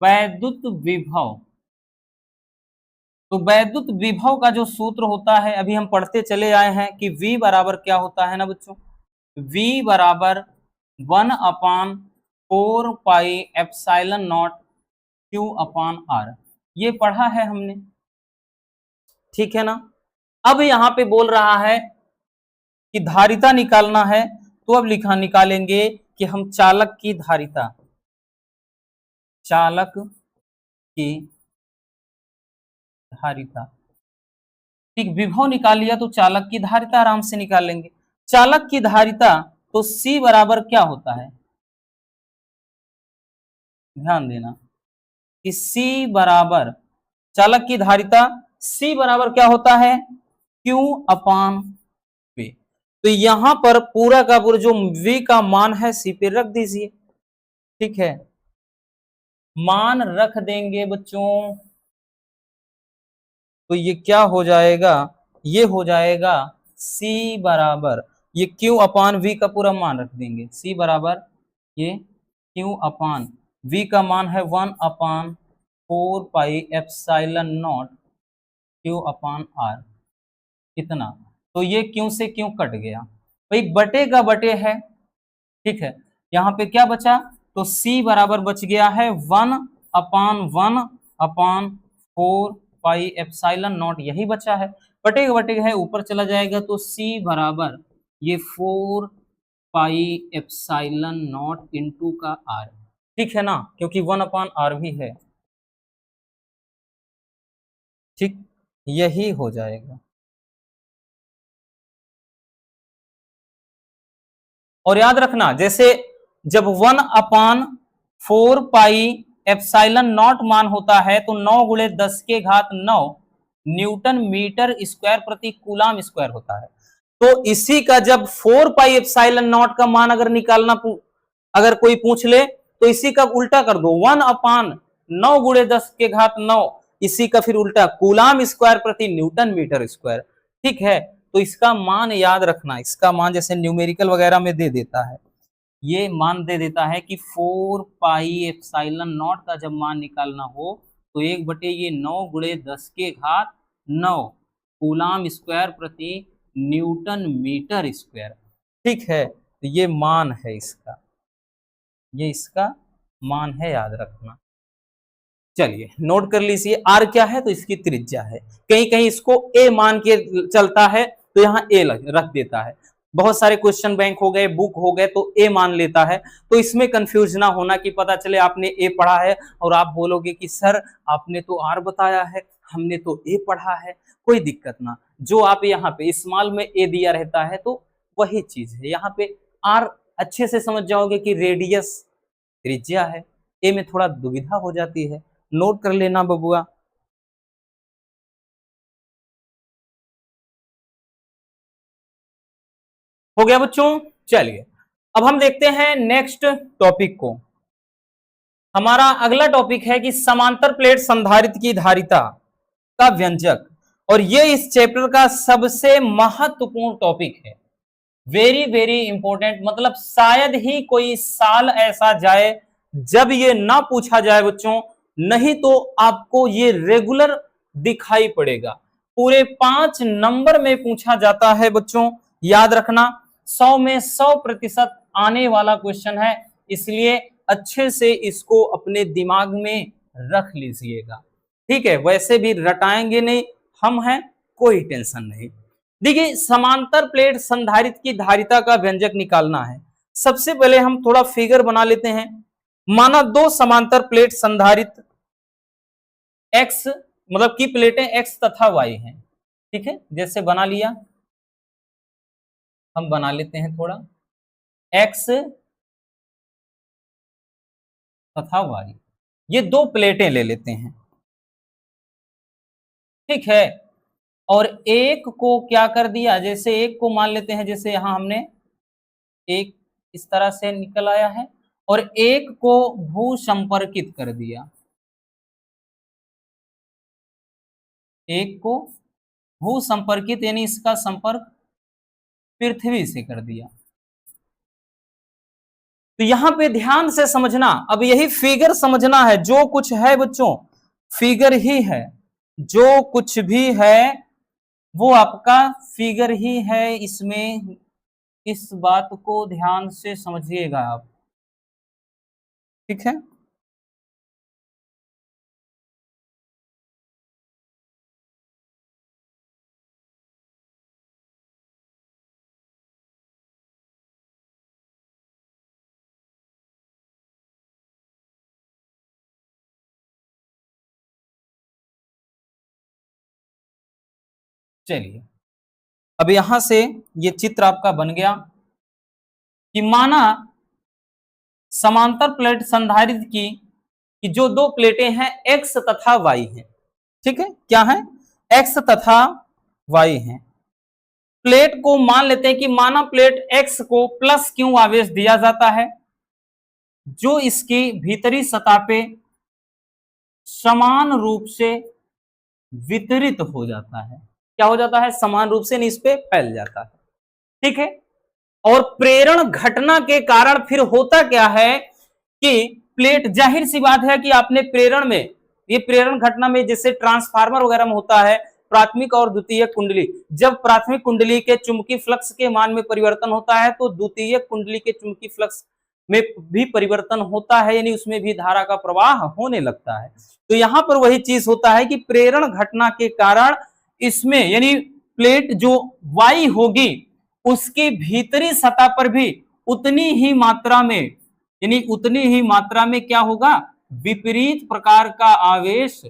वैद्युत विभव, तो वैद्युत विभव का जो सूत्र होता है अभी हम पढ़ते चले आए हैं कि V बराबर क्या होता है ना बच्चों, V बराबर 1/4πε0 Q/R, ये पढ़ा है हमने, ठीक है ना। अब यहां पे बोल रहा है कि धारिता निकालना है, तो अब निकालेंगे कि हम चालक की धारिता, चालक की धारिता, ठीक। विभव निकाल लिया तो चालक की धारिता आराम से निकाल लेंगे। चालक की धारिता तो C बराबर क्या होता है, ध्यान देना कि C बराबर, चालक की धारिता C बराबर क्या होता है, Q/V। तो यहां पर पूरा का पूरा जो V का मान है C पे रख दीजिए, ठीक है, मान रख देंगे बच्चों। तो ये क्या हो जाएगा, ये हो जाएगा C बराबर, ये Q/V का पूरा मान रख देंगे, C बराबर ये Q/V का मान है 1/4πε0 Q/R, कितना, तो ये क्यों से क्यों कट गया भाई, बटे का बटे है, ठीक है। यहां पे क्या बचा, तो C बराबर बच गया है 1/1/4πε0, यही बचा है, बटे का बटे है, ऊपर चला जाएगा तो C बराबर ये 4πε0 इंटू का R, ठीक है ना, क्योंकि 1/R भी है, ठीक, यही हो जाएगा। और याद रखना, जैसे जब 1/4πε0 मान होता है तो 9 × 10⁹ न्यूटन मीटर स्क्वायर प्रति कूलाम स्क्वायर होता है। तो इसी का जब 4πε0 का मान अगर निकालना, अगर कोई पूछ ले तो इसी का उल्टा कर दो, 1/9 × 10⁹, इसी का फिर उल्टा कूलाम स्क्वायर प्रति न्यूटन मीटर स्क्वायर, ठीक है। तो इसका मान याद रखना, इसका मान जैसे न्यूमेरिकल वगैरह में दे देता है, ये मान दे देता है कि 4πε0 का जब मान निकालना हो तो 1/9 × 10⁹ कूलाम स्क्वायर प्रति न्यूटन मीटर स्क्वायर, ठीक है। तो ये मान है इसका, ये इसका मान है, याद रखना। चलिए नोट कर लीजिए, आर क्या है, तो इसकी त्रिज्या है, कहीं कहीं इसको ए मान के चलता है तो यहाँ ए रख देता है, बहुत सारे क्वेश्चन बैंक हो गए, बुक हो गए तो ए मान लेता है, तो इसमें कंफ्यूज ना होना कि पता चले आपने ए पढ़ा है और आप बोलोगे कि सर आपने तो आर बताया है, हमने तो ए पढ़ा है, कोई दिक्कत ना, जो आप यहाँ पे स्मॉल में ए दिया रहता है तो वही चीज है, यहाँ पे आर अच्छे से समझ जाओगे कि रेडियस त्रिज्या है, ए में थोड़ा दुविधा हो जाती है, नोट कर लेना बबुआ। हो गया बच्चों, चलिए अब हम देखते हैं नेक्स्ट टॉपिक को। हमारा अगला टॉपिक है कि समांतर प्लेट संधारित्र की धारिता का व्यंजक, और ये इस चैप्टर का सबसे महत्वपूर्ण टॉपिक है, वेरी वेरी इंपॉर्टेंट, मतलब शायद ही कोई साल ऐसा जाए जब ये ना पूछा जाए बच्चों, नहीं तो आपको ये रेगुलर दिखाई पड़ेगा। पूरे 5 नंबर में पूछा जाता है बच्चों, याद रखना 100 में 100% आने वाला क्वेश्चन है, इसलिए अच्छे से इसको अपने दिमाग में रख लीजिएगा। ठीक है, वैसे भी रटाएंगे नहीं हम हैं, कोई टेंशन नहीं। देखिए, समांतर प्लेट संधारित्र की धारिता का व्यंजक निकालना है। सबसे पहले हम थोड़ा फिगर बना लेते हैं। माना दो समांतर प्लेट संधारित्र एक्स, मतलब की प्लेटें एक्स तथा वाई हैं। ठीक है, जैसे बना लिया, हम बना लेते हैं थोड़ा, एक्स तथा वाई, ये दो प्लेटें ले लेते हैं। ठीक है, और एक को क्या कर दिया, जैसे एक को मान लेते हैं, जैसे यहां हमने एक इस तरह से निकल आया है, और एक को भू संपर्कित कर दिया, एक को भू संपर्कित यानी इसका संपर्क पृथ्वी से कर दिया। तो यहां पे ध्यान से समझना, अब यही फिगर समझना है, जो कुछ है बच्चों फिगर ही है, जो कुछ भी है वो आपका फिगर ही है। इसमें इस बात को ध्यान से समझिएगा आप। ठीक है, चलिए अब यहां से ये चित्र आपका बन गया कि माना समांतर प्लेट संधारित्र की कि जो दो प्लेटें हैं एक्स तथा वाई हैं। ठीक है, क्या है, एक्स तथा वाई हैं। प्लेट को मान लेते हैं कि माना प्लेट एक्स को प्लस क्यू आवेश दिया जाता है, जो इसकी भीतरी सतह पे समान रूप से वितरित हो जाता है। क्या हो जाता है, समान रूप से इस पे फैल जाता है। ठीक है, और प्रेरण घटना के कारण फिर होता क्या है कि प्लेट, जाहिर सी बात है कि आपने प्रेरण में, ये प्रेरण घटना में जैसे ट्रांसफार्मर वगैरह में होता है, प्राथमिक और द्वितीय कुंडली, जब प्राथमिक कुंडली के चुंबकीय फ्लक्स के मान में परिवर्तन होता है तो द्वितीय कुंडली के चुंबकीय फ्लक्स में भी परिवर्तन होता है, यानी उसमें भी धारा का प्रवाह होने लगता है। तो यहां पर वही चीज होता है कि प्रेरण घटना के कारण इसमें, यानी प्लेट जो वाई होगी उसकी भीतरी सतह पर भी उतनी ही मात्रा में, यानी उतनी ही मात्रा में क्या होगा, विपरीत प्रकार का आवेश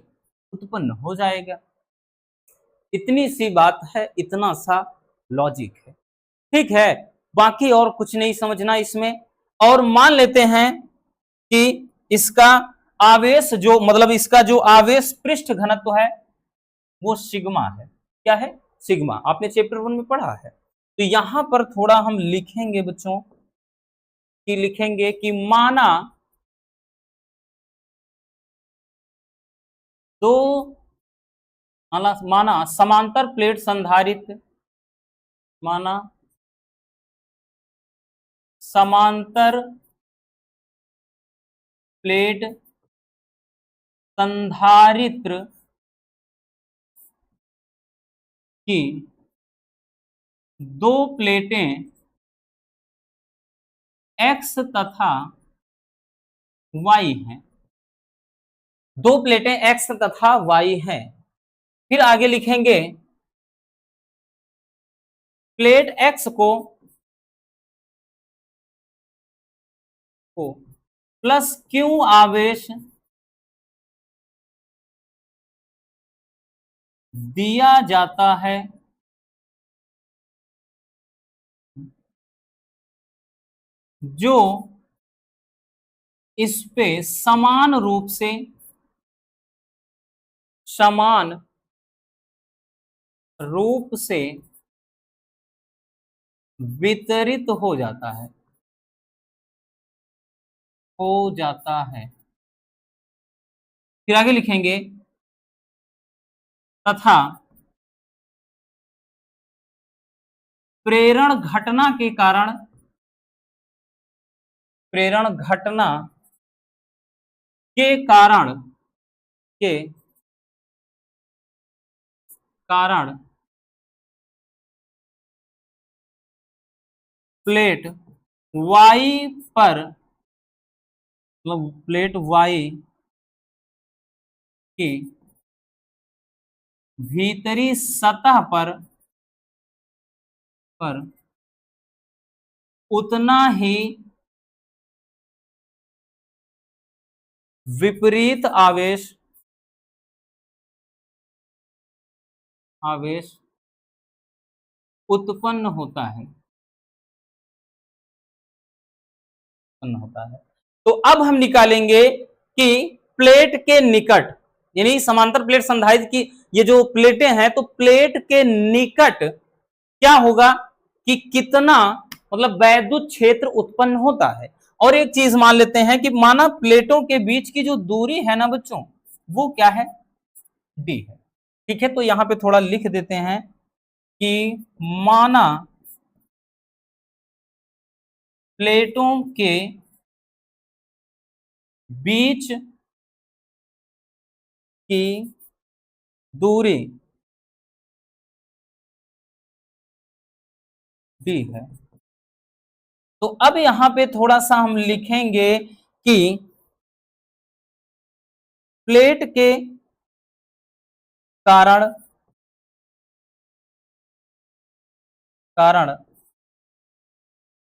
उत्पन्न हो जाएगा। इतनी सी बात है, इतना सा लॉजिक है। ठीक है, बाकी और कुछ नहीं समझना इसमें। और मान लेते हैं कि इसका आवेश जो, मतलब इसका जो आवेश पृष्ठ घनत्व है वो सिग्मा है। क्या है, सिग्मा, आपने चैप्टर 1 में पढ़ा है। तो यहां पर थोड़ा हम लिखेंगे बच्चों, कि लिखेंगे कि माना दो, माना समांतर प्लेट संधारित्र, माना समांतर प्लेट संधारित्र की दो प्लेटें एक्स तथा वाई हैं, दो प्लेटें एक्स तथा वाई हैं। फिर आगे लिखेंगे प्लेट एक्स को प्लस क्यू आवेश दिया जाता है, जो इस पे समान रूप से, समान रूप से वितरित हो जाता है, हो जाता है। फिर आगे लिखेंगे तथा प्रेरण घटना के कारण, प्रेरण घटना के कारण के कारण प्लेट वाई पर, मतलब प्लेट वाई की भीतरी सतह पर उतना ही विपरीत आवेश उत्पन्न होता है, तो अब हम निकालेंगे कि प्लेट के निकट, यानी समांतर प्लेट संधारित्र की ये जो प्लेटें हैं, तो प्लेट के निकट क्या होगा कि कितना, मतलब वैद्युत क्षेत्र उत्पन्न होता है। और एक चीज मान लेते हैं कि माना प्लेटों के बीच की जो दूरी है ना बच्चों, वो क्या है, डी है। ठीक है, तो यहां पे थोड़ा लिख देते हैं कि माना प्लेटों के बीच की दूरी डी है। तो अब यहां पे थोड़ा सा हम लिखेंगे कि प्लेट के कारण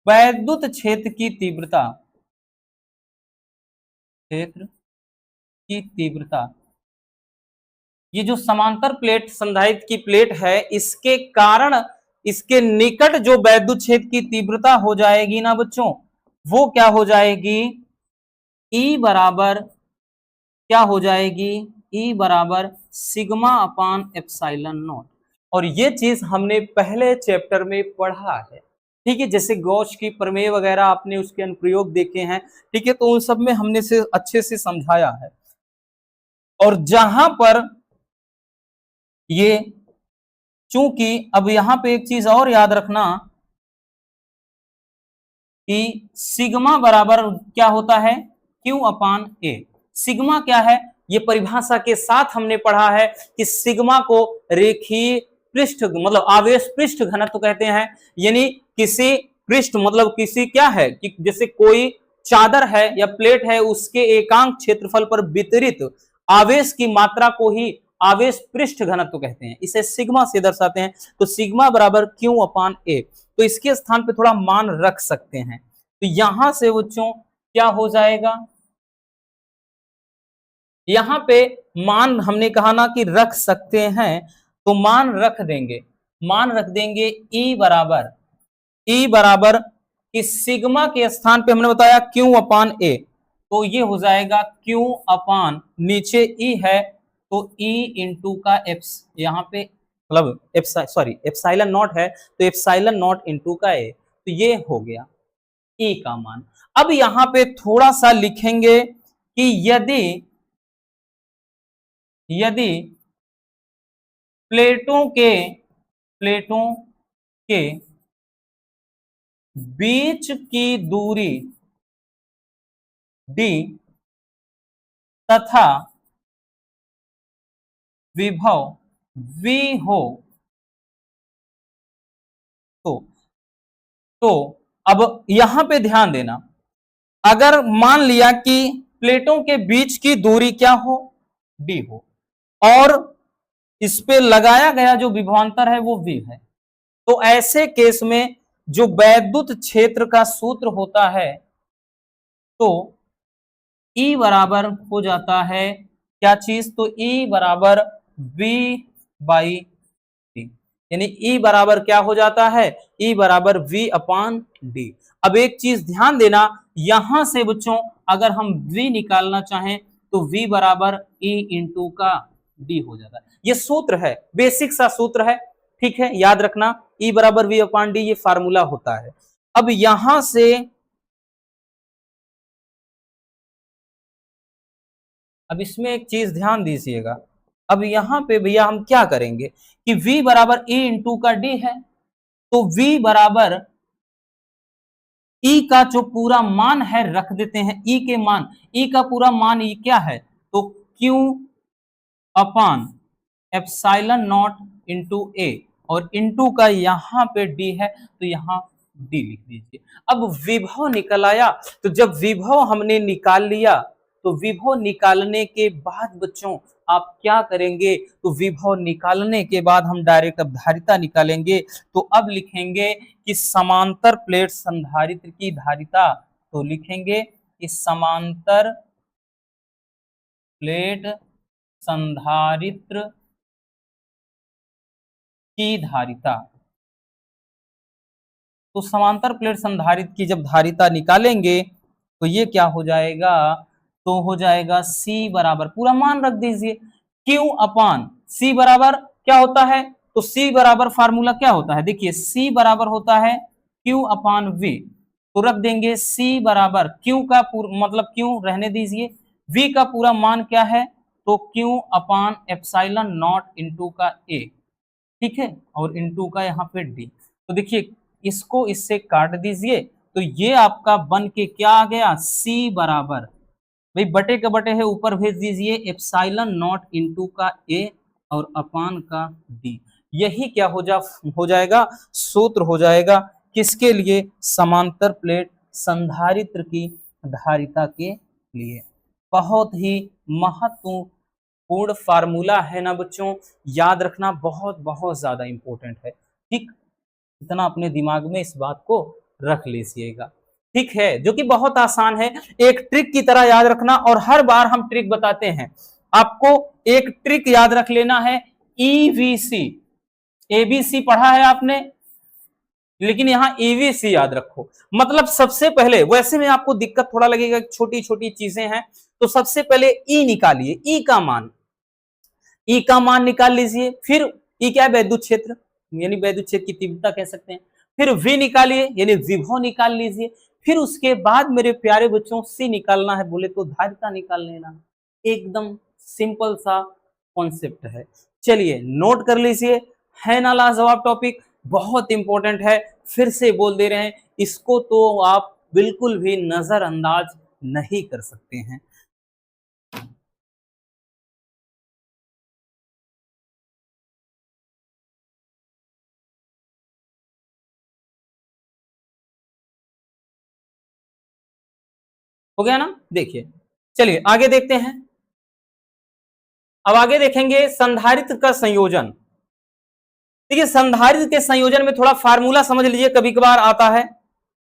वैद्युत क्षेत्र की तीव्रता, ये जो समांतर प्लेट संधारित्र की प्लेट है, इसके कारण इसके निकट जो वैद्युत क्षेत्र की तीव्रता हो जाएगी ना बच्चों, वो क्या हो जाएगी, ई बराबर क्या हो जाएगी, ई बराबर सिग्मा अपान एप्सिलॉन नॉट। और ये चीज हमने पहले चैप्टर में पढ़ा है। ठीक है, जैसे गॉस की प्रमेय वगैरह आपने उसके अनुप्रयोग देखे हैं। ठीक है, तो उन सब में हमने से अच्छे से समझाया है। और जहां पर ये, चूंकि अब यहां पे एक चीज और याद रखना कि सिग्मा बराबर क्या होता है, क्यू अपान ए। सिग्मा क्या है, ये परिभाषा के साथ हमने पढ़ा है कि सिग्मा को रेखीय पृष्ठ, मतलब आवेश पृष्ठ घनत्व कहते हैं। यानी किसी पृष्ठ, मतलब किसी क्या है कि जैसे कोई चादर है या प्लेट है, उसके एकांक क्षेत्रफल पर वितरित आवेश की मात्रा को ही आवेश पृष्ठ घनत्व कहते हैं, इसे सिग्मा से दर्शाते हैं। तो सिग्मा बराबर क्यू अपान ए, तो इसके स्थान पे थोड़ा मान रख सकते हैं। तो यहां से बच्चों क्या हो जाएगा, यहां पे मान हमने कहा ना कि रख सकते हैं, तो मान रख देंगे ई बराबर इस सिग्मा के स्थान पे हमने बताया क्यू अपान ए, तो ये हो जाएगा क्यू अपान, नीचे ई है तो ई इंटू का एप्स, यहाँ पे मतलब एप्सिलॉन नॉट है तो एप्सिलॉन नॉट इंटू का ए, तो ये हो गया ई का मान। अब यहां पे थोड़ा सा लिखेंगे कि यदि प्लेटों के बीच की दूरी डी तथा विभव वी हो, तो अब यहां पे ध्यान देना, अगर मान लिया कि प्लेटों के बीच की दूरी क्या हो, डी हो, और इस पे लगाया गया जो विभवांतर है वो वी है, तो ऐसे केस में जो वैद्युत क्षेत्र का सूत्र होता है, तो E बराबर हो जाता है क्या चीज, तो E बराबर V बाई डी, यानी E बराबर क्या हो जाता है, E बराबर V अपान डी। अब एक चीज ध्यान देना, यहां से बच्चों अगर हम V निकालना चाहें तो V बराबर E इंटू का डी हो जाता है। ये सूत्र है, बेसिक सा सूत्र है। ठीक है, याद रखना E बराबर V अपान डी, ये फार्मूला होता है। अब यहां से अब इसमें एक चीज ध्यान दीजिएगा, अब यहां पे भैया हम क्या करेंगे कि V बराबर E इंटू का डी है, तो V बराबर E का जो पूरा मान है रख देते हैं, E के मान, E का पूरा मान E क्या है, तो Q upon epsilon not into A, और इंटू का यहां पे डी है तो यहां डी लिख दीजिए। अब विभव निकल आया, तो जब विभव हमने निकाल लिया तो विभव निकालने के बाद बच्चों आप क्या करेंगे, तो विभव निकालने के बाद हम डायरेक्ट अब धारिता निकालेंगे। तो अब लिखेंगे कि समांतर प्लेट संधारित्र की धारिता, तो लिखेंगे कि समांतर प्लेट संधारित्र की धारिता। तो समांतर प्लेट संधारित्र की जब धारिता निकालेंगे तो ये क्या हो जाएगा, तो हो जाएगा C बराबर, पूरा मान रख दीजिए, Q अपान C बराबर क्या होता है, तो C बराबर फार्मूला क्या होता है, देखिए C बराबर होता है Q अपान V, तो रख देंगे C बराबर Q का मतलब Q रहने दीजिए, V का पूरा मान क्या है, तो Q upon epsilon not into का A, ठीक है, और इंटू का यहाँ पे डी। तो देखिए इसको इससे काट दीजिए, तो ये आपका बन के क्या आ गया, सी बराबर, भाई बटे के बटे है ऊपर भेज दीजिए, एप्सिलॉन नॉट इंटू का ए और अपान का डी। यही क्या हो जाएगा, सूत्र हो जाएगा किसके लिए, समांतर प्लेट संधारित्र की धारिता के लिए। बहुत ही महत्वपूर्ण फार्मूला है ना बच्चों, याद रखना बहुत बहुत ज्यादा इंपॉर्टेंट है, ठीक, इतना अपने दिमाग में इस बात को रख लीजिएगा, ठीक है, जो कि बहुत आसान है, एक ट्रिक की तरह याद रखना, और हर बार हम ट्रिक बताते हैं आपको, एक ट्रिक याद रख लेना है, ईवीसी, एबीसी पढ़ा है आपने, लेकिन यहां ईवीसी याद रखो, मतलब सबसे पहले, वैसे में आपको दिक्कत थोड़ा लगेगा, छोटी छोटी चीजें हैं, तो सबसे पहले ई निकालिए, ई का मान, ई का मान निकाल लीजिए, फिर ई क्या है, वैद्युत क्षेत्र, यानी वैद्युत क्षेत्र की तीव्रता कह सकते हैं, फिर वी निकालिए यानी विभव निकाल लीजिए, फिर उसके बाद मेरे प्यारे बच्चों सी निकालना है, बोले तो धारिता निकाल लेना, एकदम सिंपल सा कॉन्सेप्ट है। चलिए नोट कर लीजिए, है ना लाजवाब टॉपिक, बहुत इंपॉर्टेंट है, फिर से बोल दे रहे हैं, इसको तो आप बिल्कुल भी नजरअंदाज नहीं कर सकते हैं। हो गया ना, देखिए, चलिए आगे देखते हैं। अब आगे देखेंगे संधारित्र का संयोजन। देखिए संधारित्र के संयोजन में थोड़ा फार्मूला समझ लीजिए, कभी कभार आता है,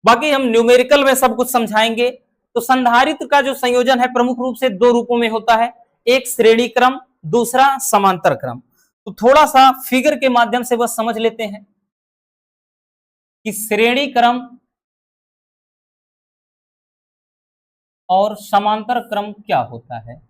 बाकी हम न्यूमेरिकल में सब कुछ समझाएंगे। तो संधारित्र का जो संयोजन है प्रमुख रूप से दो रूपों में होता है, एक श्रेणी क्रम, दूसरा समांतर क्रम। तो थोड़ा सा फिगर के माध्यम से बस समझ लेते हैं कि श्रेणी क्रम और समांतर क्रम क्या होता है।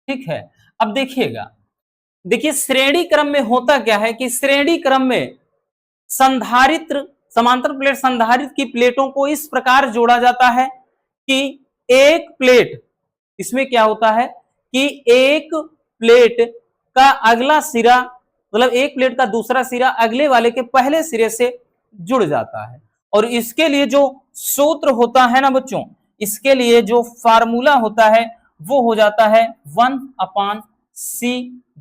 ठीक है, अब देखिएगा, देखिए श्रेणी क्रम में होता क्या है कि श्रेणी क्रम में संधारित्र, समांतर प्लेट संधारित्र की प्लेटों को इस प्रकार जोड़ा जाता है कि एक प्लेट, इसमें क्या होता है कि एक प्लेट का अगला सिरा, मतलब एक प्लेट का दूसरा सिरा अगले वाले के पहले सिरे से जुड़ जाता है, और इसके लिए जो सूत्र होता है ना बच्चों, इसके लिए जो फार्मूला होता है वो हो जाता है 1/C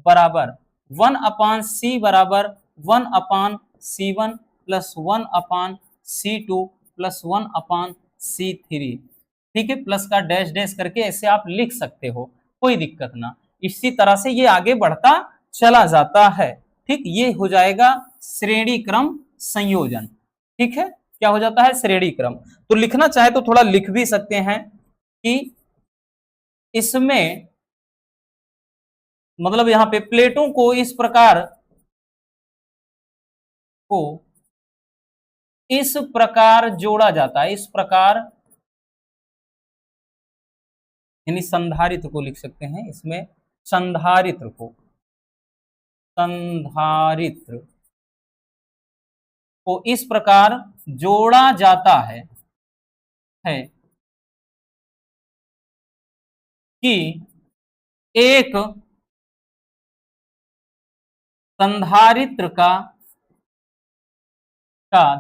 बराबर 1/C बराबर 1/C1 plus 1/C2 plus 1/C3, ठीक है, प्लस का डैश डैश करके ऐसे आप लिख सकते हो, कोई दिक्कत ना, इसी तरह से ये आगे बढ़ता चला जाता है, ठीक, ये हो जाएगा श्रेणी क्रम संयोजन, ठीक है, क्या हो जाता है, श्रेणी क्रम। तो लिखना चाहे तो थोड़ा लिख भी सकते हैं कि इसमें मतलब यहां पे प्लेटों को इस प्रकार को इस प्रकार जोड़ा जाता है, इस प्रकार, यानी संधारित्र को लिख सकते हैं इसमें, संधारित्र को, संधारित्र को इस प्रकार जोड़ा जाता है कि एक संधारित्र का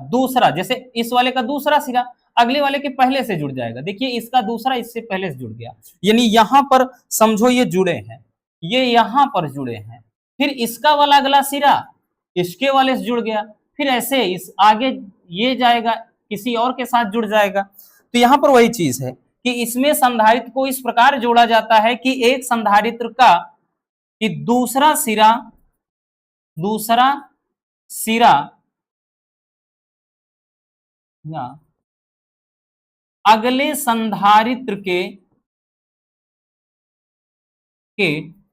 दूसरा, जैसे इस वाले का दूसरा सिरा अगले वाले के पहले से जुड़ जाएगा। देखिए इसका दूसरा इससे पहले से जुड़ गया, यानी यहां पर समझो ये जुड़े हैं, ये यहां पर जुड़े हैं, फिर इसका वाला अगला सिरा इसके वाले से जुड़ गया, फिर ऐसे इस आगे ये जाएगा किसी और के साथ जुड़ जाएगा। तो यहां पर वही चीज है कि इसमें संधारित्र को इस प्रकार जोड़ा जाता है कि एक संधारित्र का कि दूसरा सिरा या अगले संधारित्र के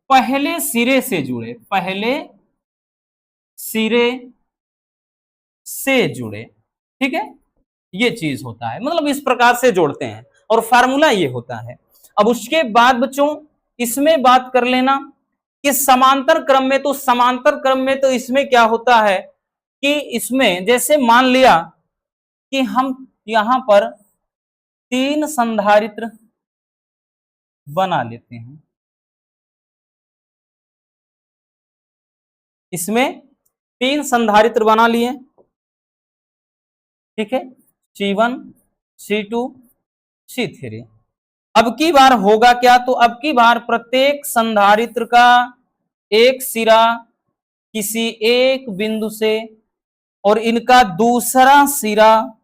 पहले सिरे से जुड़े, पहले सिरे से जुड़े। ठीक है, ये चीज होता है, मतलब इस प्रकार से जोड़ते हैं और फार्मूला ये होता है। अब उसके बाद बच्चों इसमें बात कर लेना कि समांतर क्रम में, तो समांतर क्रम में तो इसमें क्या होता है कि इसमें जैसे मान लिया कि हम यहां पर 3 संधारित्र बना लेते हैं, इसमें 3 संधारित्र बना लिए, ठीक है, C1 C2 C3। अब की बार होगा क्या, तो अब की बार प्रत्येक संधारित्र का एक सिरा किसी एक बिंदु से और इनका दूसरा सिरा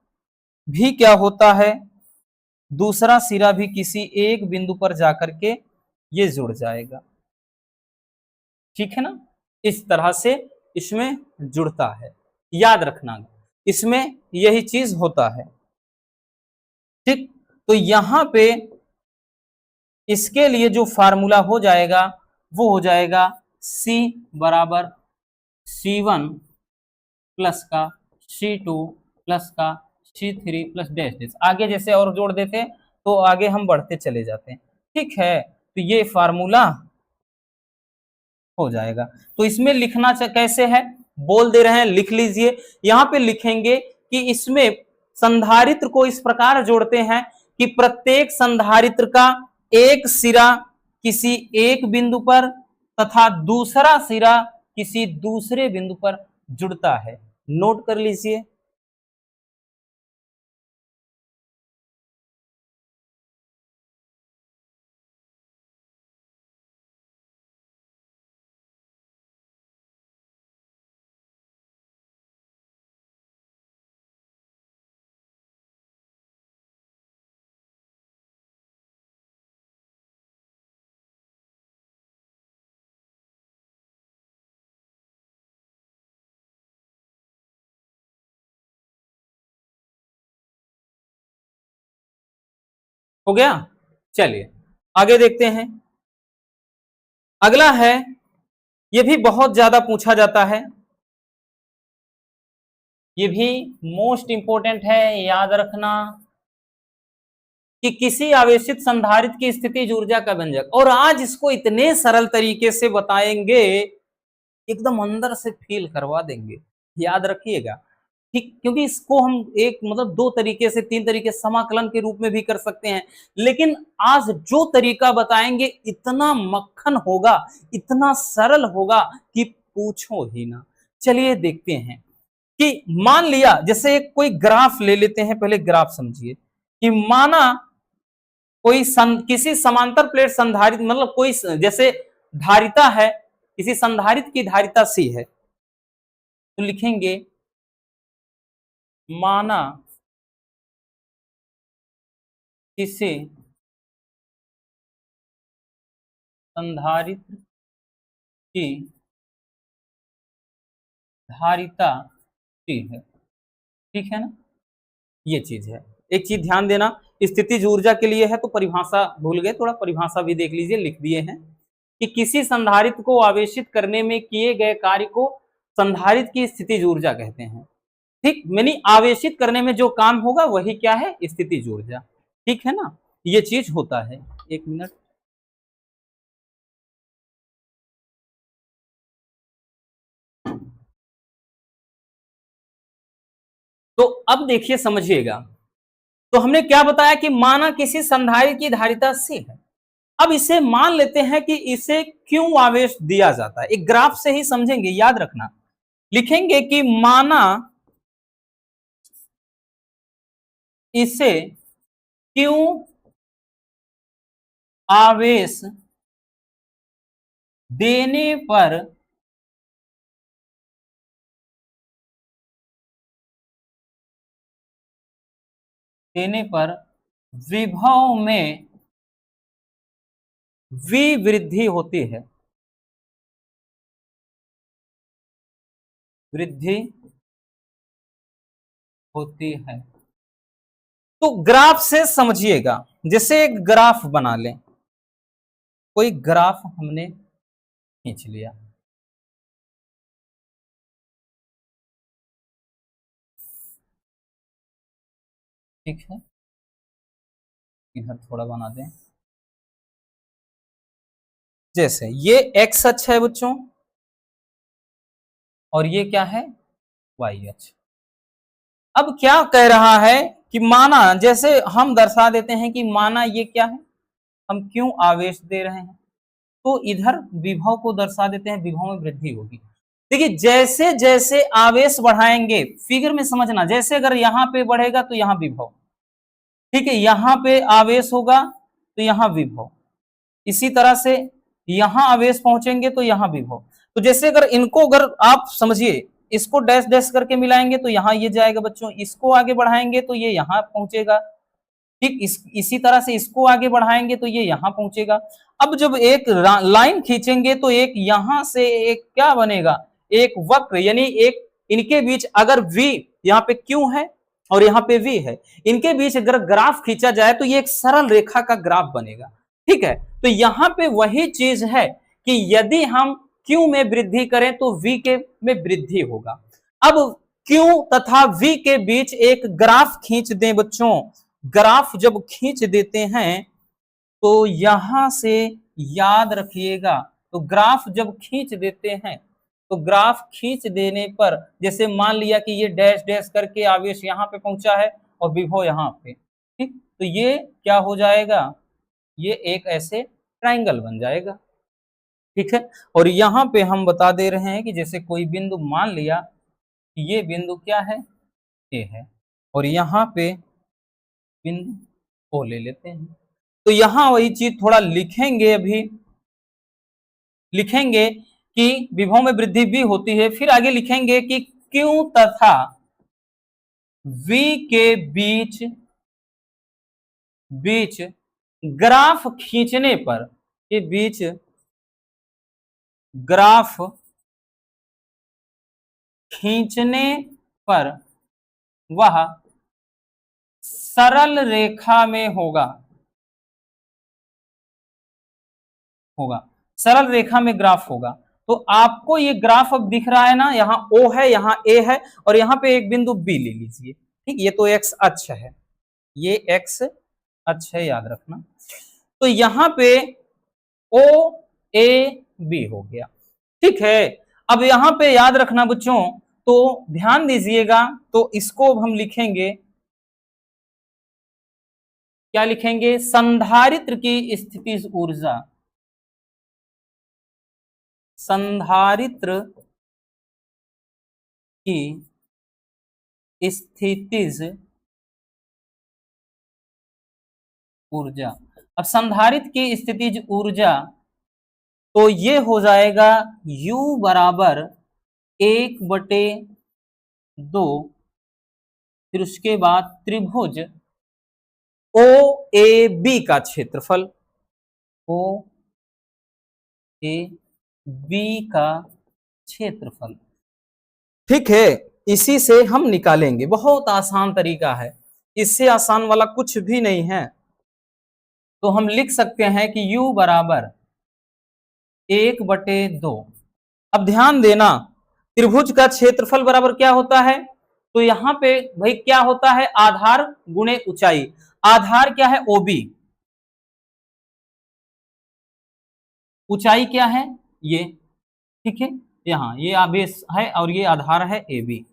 भी क्या होता है, दूसरा सिरा भी किसी एक बिंदु पर जाकर के ये जुड़ जाएगा। ठीक है ना, इस तरह से इसमें जुड़ता है, याद रखना इसमें यही चीज होता है। ठीक, तो यहां पे इसके लिए जो फार्मूला हो जाएगा वो हो जाएगा C बराबर C1 प्लस का C2 प्लस का C3 प्लस डैश डैश, आगे जैसे और जोड़ देते तो आगे हम बढ़ते चले जाते हैं। ठीक है, तो ये फार्मूला हो जाएगा। तो इसमें लिखना कैसे है, बोल दे रहे हैं, लिख लीजिए। यहां पे लिखेंगे कि इसमें संधारित्र को इस प्रकार जोड़ते हैं कि प्रत्येक संधारित्र का एक सिरा किसी एक बिंदु पर तथा दूसरा सिरा किसी दूसरे बिंदु पर जुड़ता है। नोट कर लीजिए। हो गया, चलिए आगे देखते हैं। अगला है, ये भी बहुत ज्यादा पूछा जाता है, ये भी मोस्ट इंपोर्टेंट है, याद रखना कि किसी आवेशित संधारित्र की स्थितिज ऊर्जा का व्यंजक। और आज इसको इतने सरल तरीके से बताएंगे, एकदम अंदर से फील करवा देंगे, याद रखिएगा। ठीक, क्योंकि इसको हम एक मतलब 2 तरीके से 3 तरीके समाकलन के रूप में भी कर सकते हैं, लेकिन आज जो तरीका बताएंगे इतना मक्खन होगा, इतना सरल होगा कि पूछो ही ना। चलिए देखते हैं कि मान लिया जैसे कोई ग्राफ ले लेते हैं, पहले ग्राफ समझिए कि माना कोई किसी समांतर प्लेट संधारित, मतलब कोई जैसे धारिता है, किसी संधारित्र की धारिता C है, तो लिखेंगे माना किसी संधारित्र की धारिता C है। ठीक है ना, ये चीज है। एक चीज ध्यान देना, स्थितिज ऊर्जा के लिए है तो परिभाषा भूल गए, थोड़ा परिभाषा भी देख लीजिए, लिख दिए हैं कि किसी संधारित्र को आवेशित करने में किए गए कार्य को संधारित्र की स्थितिज ऊर्जा कहते हैं। ठीक, यानी आवेशित करने में जो काम होगा वही क्या है, स्थितिज ऊर्जा। ठीक है ना, ये चीज होता है। एक मिनट, तो अब देखिए समझिएगा, तो हमने क्या बताया कि माना किसी संधारित्र की धारिता C है, अब इसे मान लेते हैं कि इसे क्यों आवेश दिया जाता है, एक ग्राफ से ही समझेंगे, याद रखना। लिखेंगे कि माना इसे क्यों आवेश देने पर विभव में वृद्धि होती है, वृद्धि होती है। तो ग्राफ से समझिएगा, जैसे एक ग्राफ बना लें, कोई ग्राफ हमने खींच लिया, ठीक है, इधर थोड़ा बना दें, जैसे ये एक्स अक्ष है बच्चों, और ये क्या है, वाई अक्ष। अब क्या कह रहा है कि माना, जैसे हम दर्शा देते हैं कि माना ये क्या है, हम क्यों आवेश दे रहे हैं, तो इधर विभव को दर्शा देते हैं, विभव में वृद्धि होगी। देखिए जैसे जैसे आवेश बढ़ाएंगे, फिगर में समझना, जैसे अगर यहां पे बढ़ेगा तो यहां विभव, ठीक है, यहां पे आवेश होगा तो यहां विभव, इसी तरह से यहां आवेश पहुंचेंगे तो यहां विभव। तो जैसे अगर इनको अगर आप समझिए, इसको डैश डैश करके मिलाएंगे तो यहां ये जाएगा बच्चों, इसको आगे बढ़ाएंगे तो ये यहां पहुंचेगा, ठीक, इसी तरह से इसको आगे बढ़ाएंगे तो ये यहां पहुंचेगा। अब जब एक लाइन खींचेंगे तो एक यहां से एक क्या बनेगा, एक वक्र, यानी एक इनके बीच अगर v यहाँ पे q है और यहाँ पे v है, इनके बीच अगर ग्राफ खींचा जाए तो ये एक सरल रेखा का ग्राफ बनेगा, ठीक है। तो यहां पे वही चीज है कि यदि हम q में वृद्धि करें तो v के में वृद्धि होगा। अब q तथा v के बीच एक ग्राफ खींच दें बच्चों, ग्राफ जब खींच देते हैं तो यहां से याद रखिएगा, तो ग्राफ जब खींच देते हैं तो ग्राफ खींच देने पर, जैसे मान लिया कि ये डैश डैश करके आवेश यहां पे पहुंचा है और विभव यहां पे, ठीक, तो ये क्या हो जाएगा, ये एक ऐसे ट्रायंगल बन जाएगा, ठीक है। और यहां पे हम बता दे रहे हैं कि जैसे कोई बिंदु मान लिया कि ये बिंदु क्या है, ए है, और यहां पे बिंदु ओ ले लेते हैं, तो यहां वही चीज थोड़ा लिखेंगे, अभी लिखेंगे कि विभव में वृद्धि भी होती है, फिर आगे लिखेंगे कि क्यों तथा v के बीच बीच ग्राफ खींचने पर, के बीच ग्राफ खींचने पर वह सरल रेखा में होगा, सरल रेखा में ग्राफ होगा। तो आपको ये ग्राफ अब दिख रहा है ना, यहाँ O है, यहाँ A है, और यहाँ पे एक बिंदु B ले लीजिए, ठीक, ये तो x अक्ष है, ये x अक्ष है, याद रखना। तो यहाँ पे O A B हो गया, ठीक है। अब यहाँ पे याद रखना बच्चों, तो ध्यान दीजिएगा, तो इसको हम लिखेंगे, क्या लिखेंगे, संधारित्र की स्थितिज ऊर्जा, संधारित्र की स्थितिज ऊर्जा। अब संधारित्र की स्थितिज ऊर्जा, तो ये हो जाएगा U बराबर 1/2, फिर उसके बाद त्रिभुज OAB का क्षेत्रफल, OAB का क्षेत्रफल, ठीक है। इसी से हम निकालेंगे, बहुत आसान तरीका है, इससे आसान वाला कुछ भी नहीं है। तो हम लिख सकते हैं कि U बराबर 1/2। अब ध्यान देना, त्रिभुज का क्षेत्रफल बराबर क्या होता है, तो यहां पे भाई क्या होता है, आधार गुणे ऊंचाई, आधार क्या है OB, ऊंचाई क्या है ये, ठीक है, यहाँ ये आवेश है और ये आधार है AB,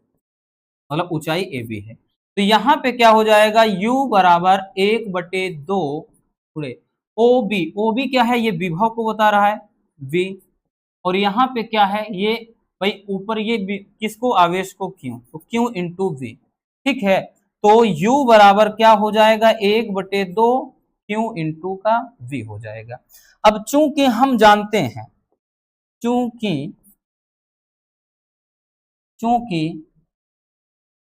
मतलब ऊंचाई AB है। तो यहां पे क्या हो जाएगा, U बराबर 1/2 गुणे ओ बी, ओ बी क्या है, ये विभव को बता रहा है V, और यहाँ पे क्या है ये भाई ऊपर ये किसको, आवेश को Q, तो Q इंटू V। ठीक है, तो U बराबर क्या हो जाएगा, 1/2 Q इंटू का V हो जाएगा। अब चूंकि हम जानते हैं, चूंकि चूंकि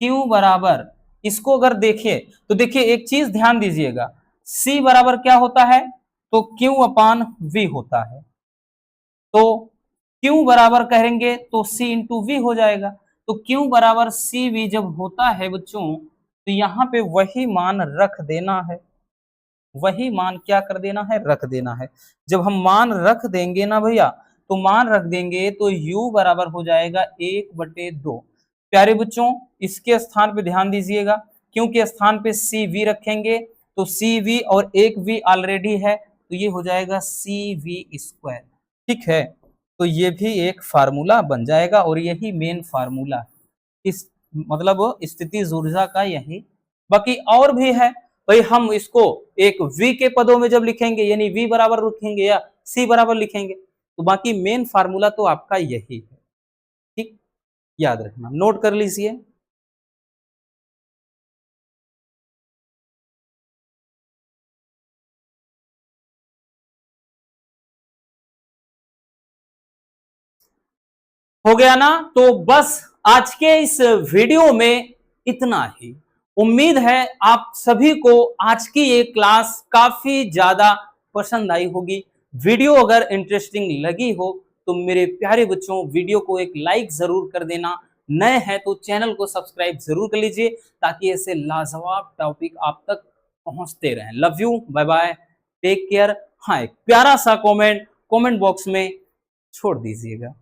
Q बराबर, इसको अगर देखिए तो देखिए एक चीज ध्यान दीजिएगा, C बराबर क्या होता है, तो Q अपान V होता है, तो Q बराबर कहेंगे तो C इंटू V हो जाएगा। तो Q बराबर CV जब होता है बच्चों, तो यहाँ पे वही मान रख देना है, वही मान क्या कर देना है, रख देना है। जब हम मान रख देंगे ना भैया, तो मान रख देंगे तो U बराबर हो जाएगा 1/2। प्यारे बच्चों, इसके स्थान पे ध्यान दीजिएगा, क्योंकि स्थान पे CV रखेंगे तो CV और एक V ऑलरेडी है, तो ये हो जाएगा CV²। ठीक है, तो ये भी एक फार्मूला बन जाएगा, और यही मेन फार्मूला इस मतलब स्थितिज ऊर्जा का यही। बाकी और भी है भाई, हम इसको एक V के पदों में जब लिखेंगे, यानी V बराबर लिखेंगे या C बराबर लिखेंगे, तो बाकी मेन फार्मूला तो आपका यही है। ठीक, याद रखना, नोट कर लीजिए। हो गया ना, तो बस आज के इस वीडियो में इतना ही। उम्मीद है आप सभी को आज की ये क्लास काफी ज्यादा पसंद आई होगी। वीडियो अगर इंटरेस्टिंग लगी हो तो मेरे प्यारे बच्चों वीडियो को एक लाइक जरूर कर देना, नए हैं तो चैनल को सब्सक्राइब जरूर कर लीजिए, ताकि ऐसे लाजवाब टॉपिक आप तक पहुंचते रहें। Love you, bye bye, take care. हाँ, एक प्यारा सा कमेंट बॉक्स में छोड़ दीजिएगा।